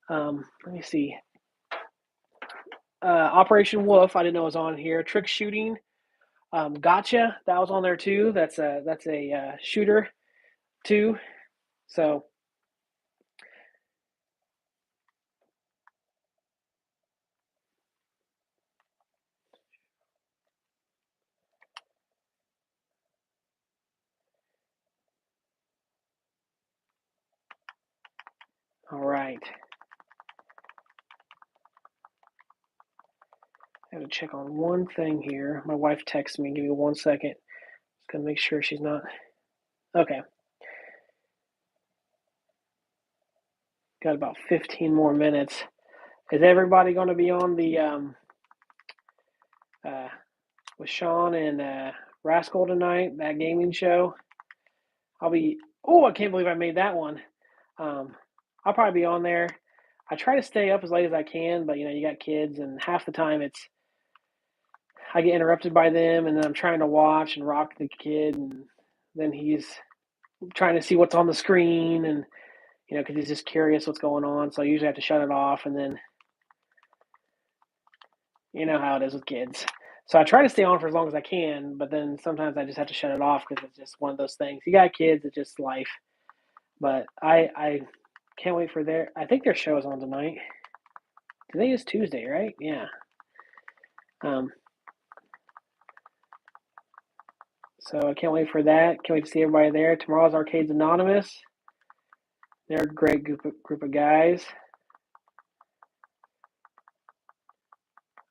Let me see. Operation Wolf. I didn't know was on here. Trick shooting. Gotcha. That was on there too. That's a shooter too. So all right. I have to check on one thing here. My wife texted me. Give me 1 second. Just gonna make sure she's not. Okay. Got about 15 more minutes. Is everybody going to be on the uh, with Sean and Rascal tonight? That gaming show. I'll be. Oh, I can't believe I made that one. I'll probably be on there. I try to stay up as late as I can, but you got kids, and half the time I get interrupted by them, and then I'm trying to watch and rock the kid, and then he's trying to see what's on the screen, and because he's just curious what's going on. So I usually have to shut it off, and then you know how it is with kids. So I try to stay on for as long as I can, but then sometimes I just have to shut it off because it's just one of those things. You got kids, it's just life. But I can't wait for their. I think their show is on tonight. Today is Tuesday, right? Yeah. Um. So I can't wait for that. Can't wait to see everybody there. Tomorrow's Arcades Anonymous. They're a great group of guys.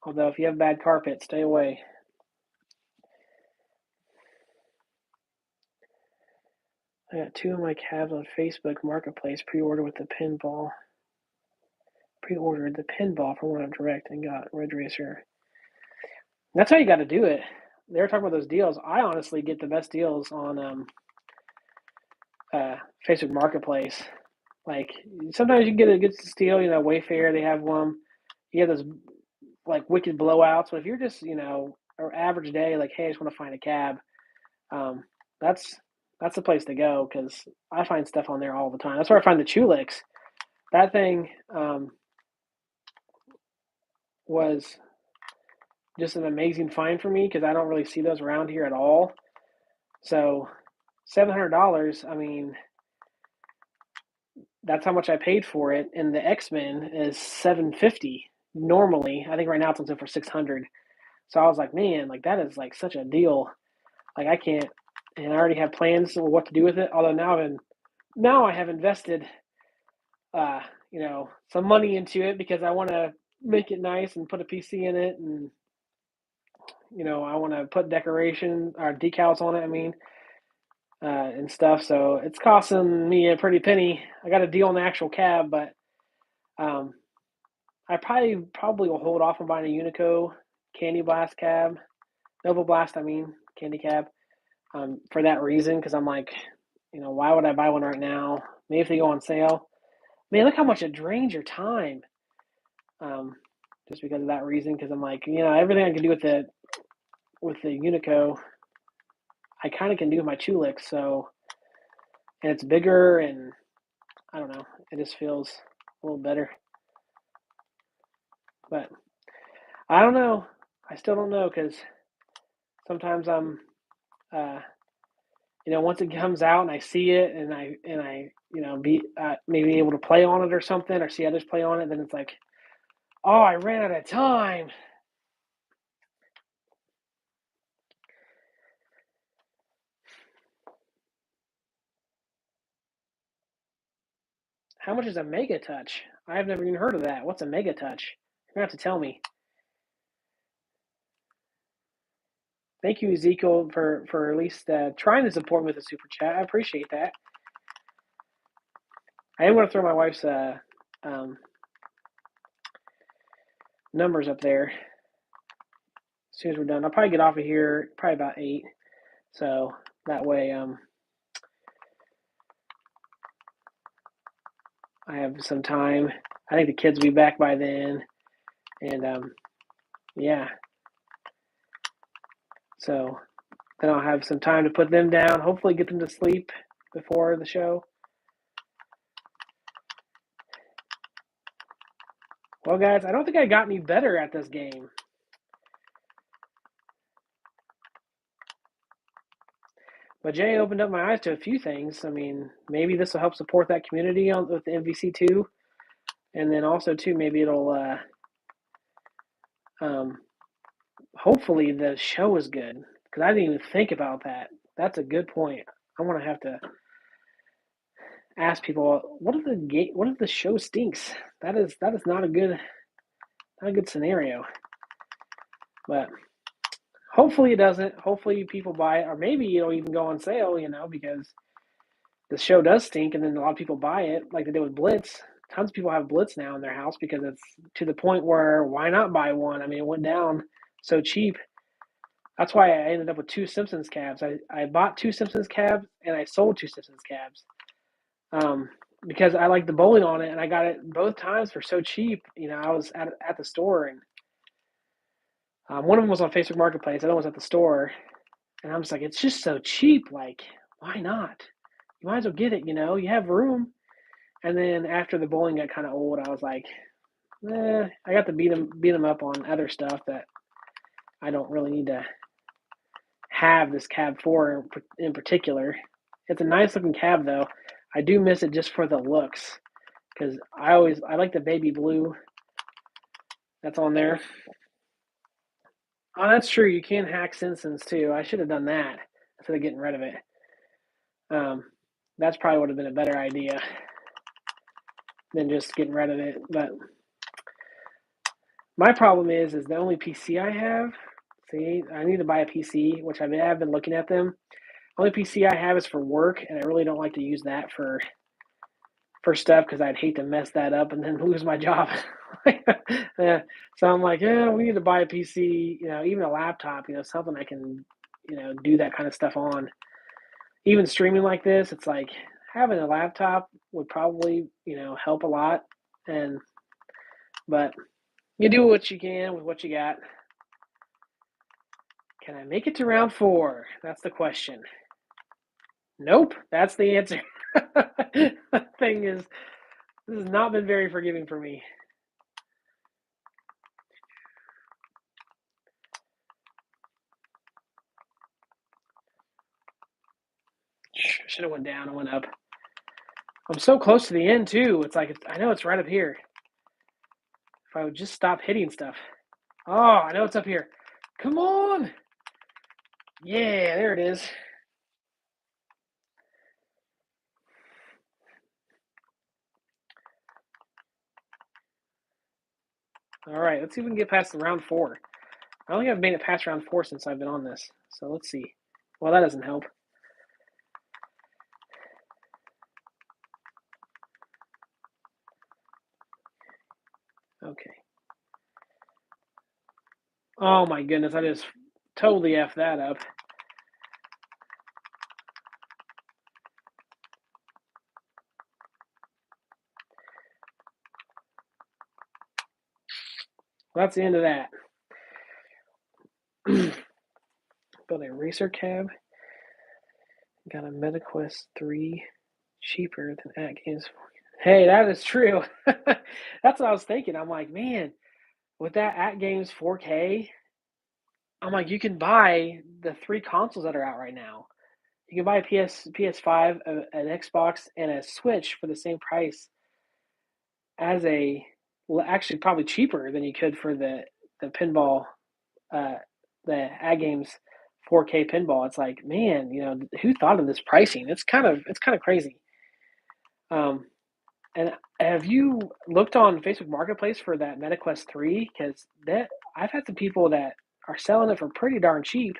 Although if you have bad carpet, stay away. I got two of my cabs on Facebook Marketplace pre-ordered with the pinball. Pre-ordered the pinball from One Direct and got Ridge Racer. That's how you got to do it. They were talking about those deals. I honestly get the best deals on Facebook Marketplace. Like sometimes you can get a good steal. Wayfair they have one. You have those like wicked blowouts. But if you're just or average day, like hey, I just want to find a cab, um, that's that's the place to go because I find stuff on there all the time. That's where I find the Chulix. That thing was just an amazing find for me because I don't really see those around here at all. So $700. I mean, that's how much I paid for it, and the X-Men is 750 normally. I think right now it's on sale for 600. So I was like, man, like that is like such a deal. Like I can't, and I already have plans for what to do with it. Although now I have invested, uh, some money into it because I want to make it nice and put a PC in it, and I want to put decoration or decals on it. I mean, and stuff. So it's costing me a pretty penny. I got a deal on the actual cab, but um, I probably will hold off on buying a Unico Candy Blast cab, Nova Blast. I mean Candy cab. For that reason, because I'm like, why would I buy one right now? Maybe if they go on sale. Man, look how much it drains your time. Um, just because of that reason, because I'm like, everything I can do with the Unico, I kind of can do with my Chulix. So, and it's bigger, and I don't know, it just feels a little better. But I don't know. I still don't know because sometimes I'm, uh, once it comes out and I see it and I be maybe able to play on it or something or see others play on it, then it's like, oh, I ran out of time. How much is a Mega Touch? I've never even heard of that. What's a Mega Touch? You're gonna have to tell me. Thank you, Ezekiel, for at least trying to support me with a super chat. I appreciate that. I am going to throw my wife's um, numbers up there as soon as we're done. I'll probably get off of here probably about 8. So that way, I have some time. I think the kids will be back by then, and yeah. So then I'll have some time to put them down. Hopefully, get them to sleep before the show. Well, guys, I don't think I got any better at this game. But Jay opened up my eyes to a few things. I mean, maybe this will help support that community with the MVC2, and then also too maybe it'll um, hopefully the show is good because I didn't even think about that. That's a good point. I want to have to ask people what if the show stinks? That is not a good scenario. But hopefully it doesn't. Hopefully people buy it, or maybe it'll even go on sale. Because the show does stink, and then a lot of people buy it, like they did with Blitz. Tons of people have Blitz now in their house because it's to the point where why not buy one? I mean, it went down so cheap. That's why I ended up with two Simpsons cabs. I bought two Simpsons cabs and I sold two Simpsons cabs um, because I liked the bowling on it, and I got it both times for so cheap. I was at the store, and one of them was on Facebook Marketplace. The other one was at the store, and I was like, it's just so cheap. Like, why not? You might as well get it. You have room. And then after the bowling got kind of old, I was like, I got to beat them up on other stuff that I don't really need to have this cab for in particular. It's a nice looking cab though. I do miss it just for the looks because I like the baby blue that's on there. Oh, that's true. You can hack Simpsons too. I should have done that instead of getting rid of it. Um, that's probably would have been a better idea than just getting rid of it. But my problem is the only PC I have. See, I need to buy a PC, which I have been looking at them. Only PC I have is for work, and I really don't like to use that for stuff because I'd hate to mess that up and then lose my job. Yeah. So I'm like, yeah, we need to buy a PC, even a laptop, something I can, do that kind of stuff on. Even streaming like this, it's like having a laptop would probably, help a lot. And but you do what you can with what you got. Can I make it to round 4? That's the question. Nope, that's the answer. The thing is, this has not been very forgiving for me. Should have went down and went up. I'm so close to the end too. It's like I know it's right up here. If I would just stop hitting stuff. Oh, I know it's up here. Come on. Yeah, there it is. All right, let's see if we can get past the round 4. I don't think I've made it past round 4 since I've been on this. So let's see. Well, that doesn't help. Okay. Oh my goodness, I just totally effed that up. Well, that's the end of that. Building a racer cab. Got a MetaQuest 3 cheaper than at Games. Hey, that is true. That's what I was thinking. I'm like, man, with that at Games 4K, I'm like, you can buy the 3 consoles that are out right now. You can buy a PS5, an Xbox, and a Switch for the same price as actually probably cheaper than you could for the pinball, uh, the Ad Games 4K pinball. It's like, man, who thought of this pricing? It's kind of crazy. Um, and have you looked on Facebook Marketplace for that MetaQuest 3? Because that I've had some people that are selling it for pretty darn cheap.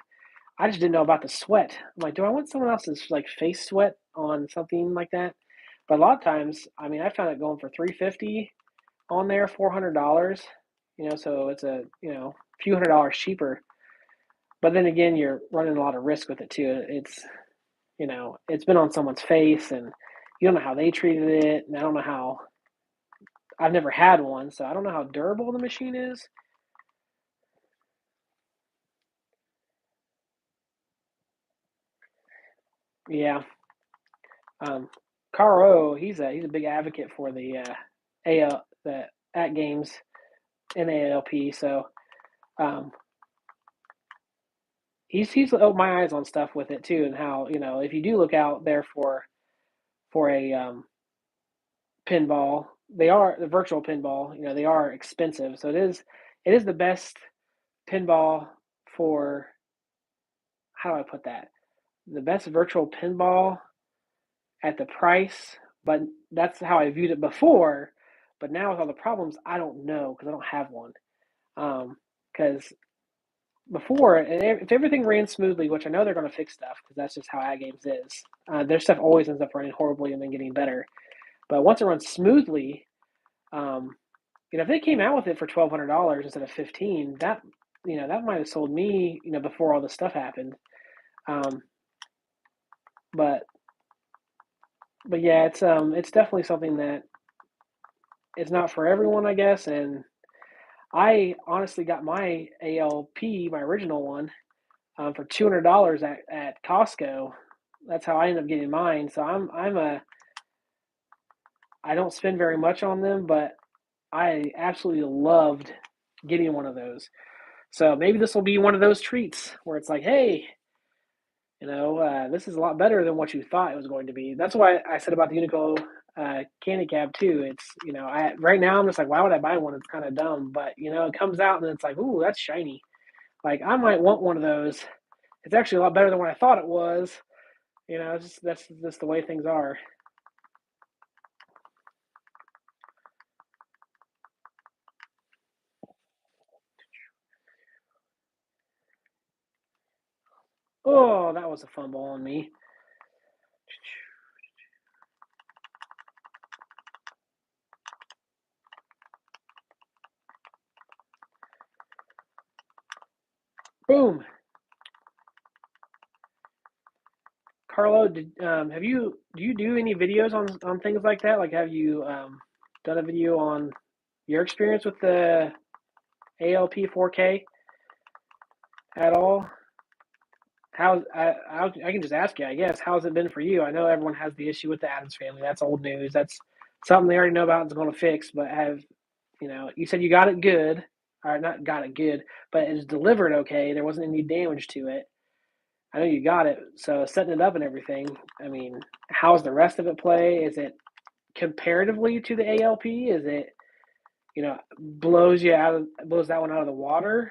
I just didn't know about the sweat. I'm like, do I want someone else's like face sweat on something like that? But a lot of times, I mean, I found it going for $350 on there, $400. So it's a few $100 cheaper. But then again, you're running a lot of risk with it too. It's been on someone's face, and you don't know how they treated it, and I don't know how. I've never had one, so I don't know how durable the machine is. Yeah. Caro, he's a big advocate for the AL the at games in ALP. So um, he's opened my eyes on stuff with it too, and how if you do look out there for a pinball, they are the virtual pinball. They are expensive, so it is the best pinball for, how do I put that? The best virtual pinball at the price, but that's how I viewed it before. But now with all the problems, I don't know because I don't have one. Because before, if everything ran smoothly, which I know they're going to fix stuff because that's just how AdGames is, their stuff always ends up running horribly and then getting better. But once it runs smoothly, um, if they came out with it for $1,200 instead of 15, that might have sold me, before all this stuff happened. Um, but but yeah, it's definitely something that it's not for everyone, I guess. And I honestly got my ALP, my original one, for $200 at Costco. That's how I ended up getting mine. So I don't spend very much on them, but I absolutely loved getting one of those. So maybe this will be one of those treats where it's like, hey, this is a lot better than what you thought it was going to be. That's why I said about the Unico candy cab too. It's right now I'm just like, why would I buy one? It's kind of dumb, but it comes out and it's like, ooh, that's shiny. Like I might want one of those. It's actually a lot better than what I thought it was. That's just the way things are. Oh, that was a fumble on me. Boom. Carlo, do you do any videos on things like that? Like, have you done a video on your experience with the ALP 4K at all? I can just ask you, I guess, how's it been for you? I know everyone has the issue with the Adams family. That's old news. That's something they already know about and is going to fix. But you said you got it good, or not got it good, but it was delivered okay. There wasn't any damage to it. I know you got it. So setting it up and everything. I mean, how's the rest of it play? Is it comparatively to the ALP? Is it blows that one out of the water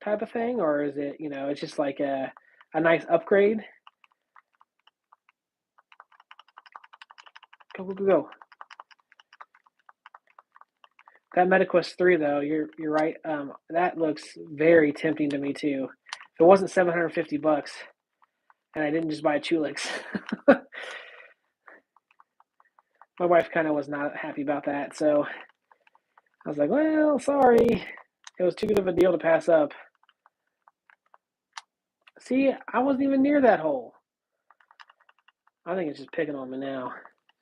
type of thing, or is it it's just like a nice upgrade? Go go go go! That MetaQuest 3 though, you're right. That looks very tempting to me too. If it wasn't $750 and I didn't just buy Chulix, my wife kind of was not happy about that. So I was like, well, sorry, it was too good of a deal to pass up. See, I wasn't even near that hole. I think it's just picking on me now.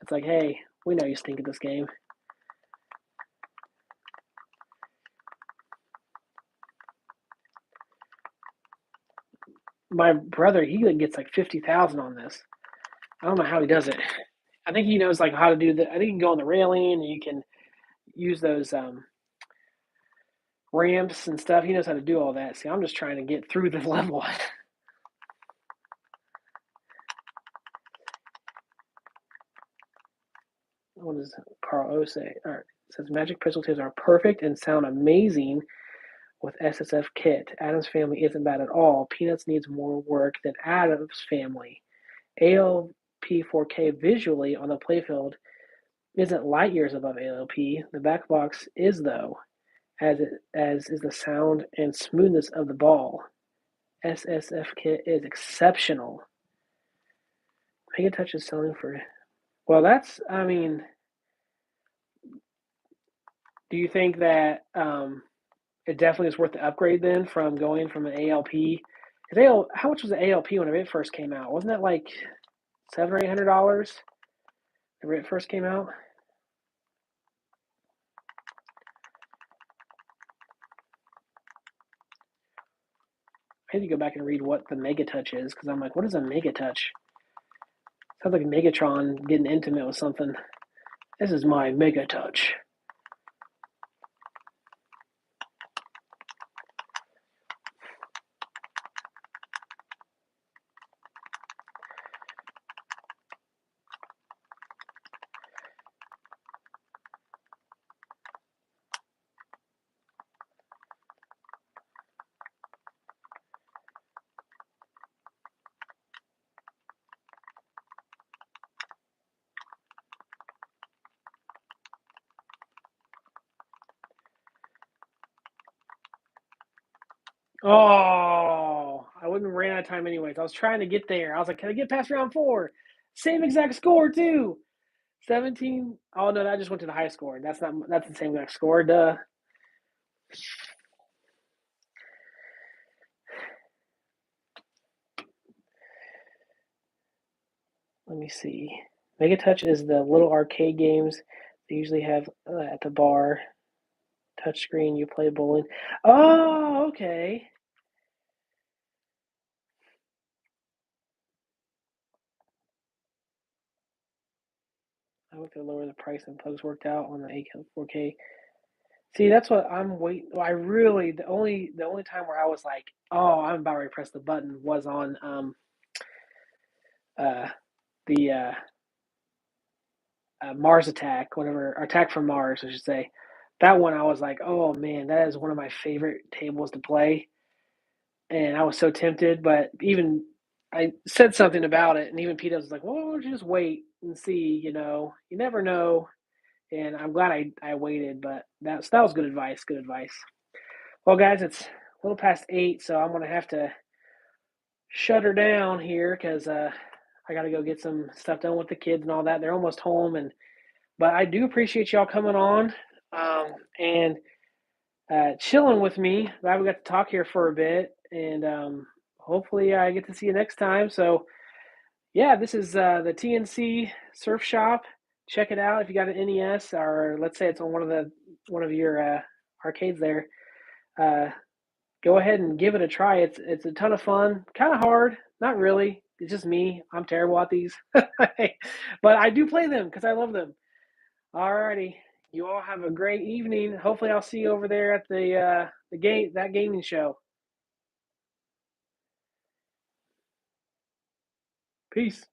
It's like, hey, we know you stink at this game. My brother, he gets like 50,000 on this. I don't know how he does it. I think he knows like how to do the. I think you can go on the railing and you can use those ramps and stuff. He knows how to do all that. See, I'm just trying to get through the level. What does Carl O say? All right. It says Magic Pistol Tips are perfect and sound amazing with SSF kit. Adam's family isn't bad at all. Peanuts needs more work than Adam's family. ALP 4K visually on the playfield isn't light years above ALP. The back box is though, as is the sound and smoothness of the ball. SSF kit is exceptional. Mega Touch is selling for. Well, that's. I mean, do you think that it definitely is worth the upgrade then from going from an ALP? Because how much was the ALP when it first came out? Wasn't that like $700 or $800 when it first came out? I need to go back and read what the Mega Touch is because I'm like, what is a Mega Touch? Sounds like Megatron getting intimate with something. This is my Mega Touch. Oh, I wouldn't ran out of time anyways. I was trying to get there. I was like, can I get past round 4? Same exact score too. 17. Oh no, that just went to the high score. That's the same exact score. Duh. Let me see. Mega Touch is the little arcade games they usually have at the bar. Touchscreen, you play bowling. Oh, okay. I went to lower the price and plugs worked out on the 4K. See, that's what I'm waiting. I really the only time where I was like, oh, I'm about ready to press the button was on uh the Mars Attack, whatever, Attack from Mars, I should say. That one I was like, oh man, that is one of my favorite tables to play, and I was so tempted. But even I said something about it, and even Pete was like, well, why don't you just wait and see? You never know. And I'm glad I waited, but that was good advice. Good advice. Well, guys, it's a little past 8, so I'm gonna have to shut her down here because I got to go get some stuff done with the kids and all that. They're almost home, and but I do appreciate y'all coming on and chilling with me. Glad we got to talk here for a bit, and hopefully I get to see you next time. So yeah, this is the TNC Surf Shop. Check it out if you got an NES, or let's say it's on one of your arcades there. Uh, Go ahead and give it a try. It's a ton of fun. Kind of hard, not really. It's just me. I'm terrible at these, but I do play them because I love them. Alrighty, you all have a great evening. Hopefully, I'll see you over there at the gaming show. Peace.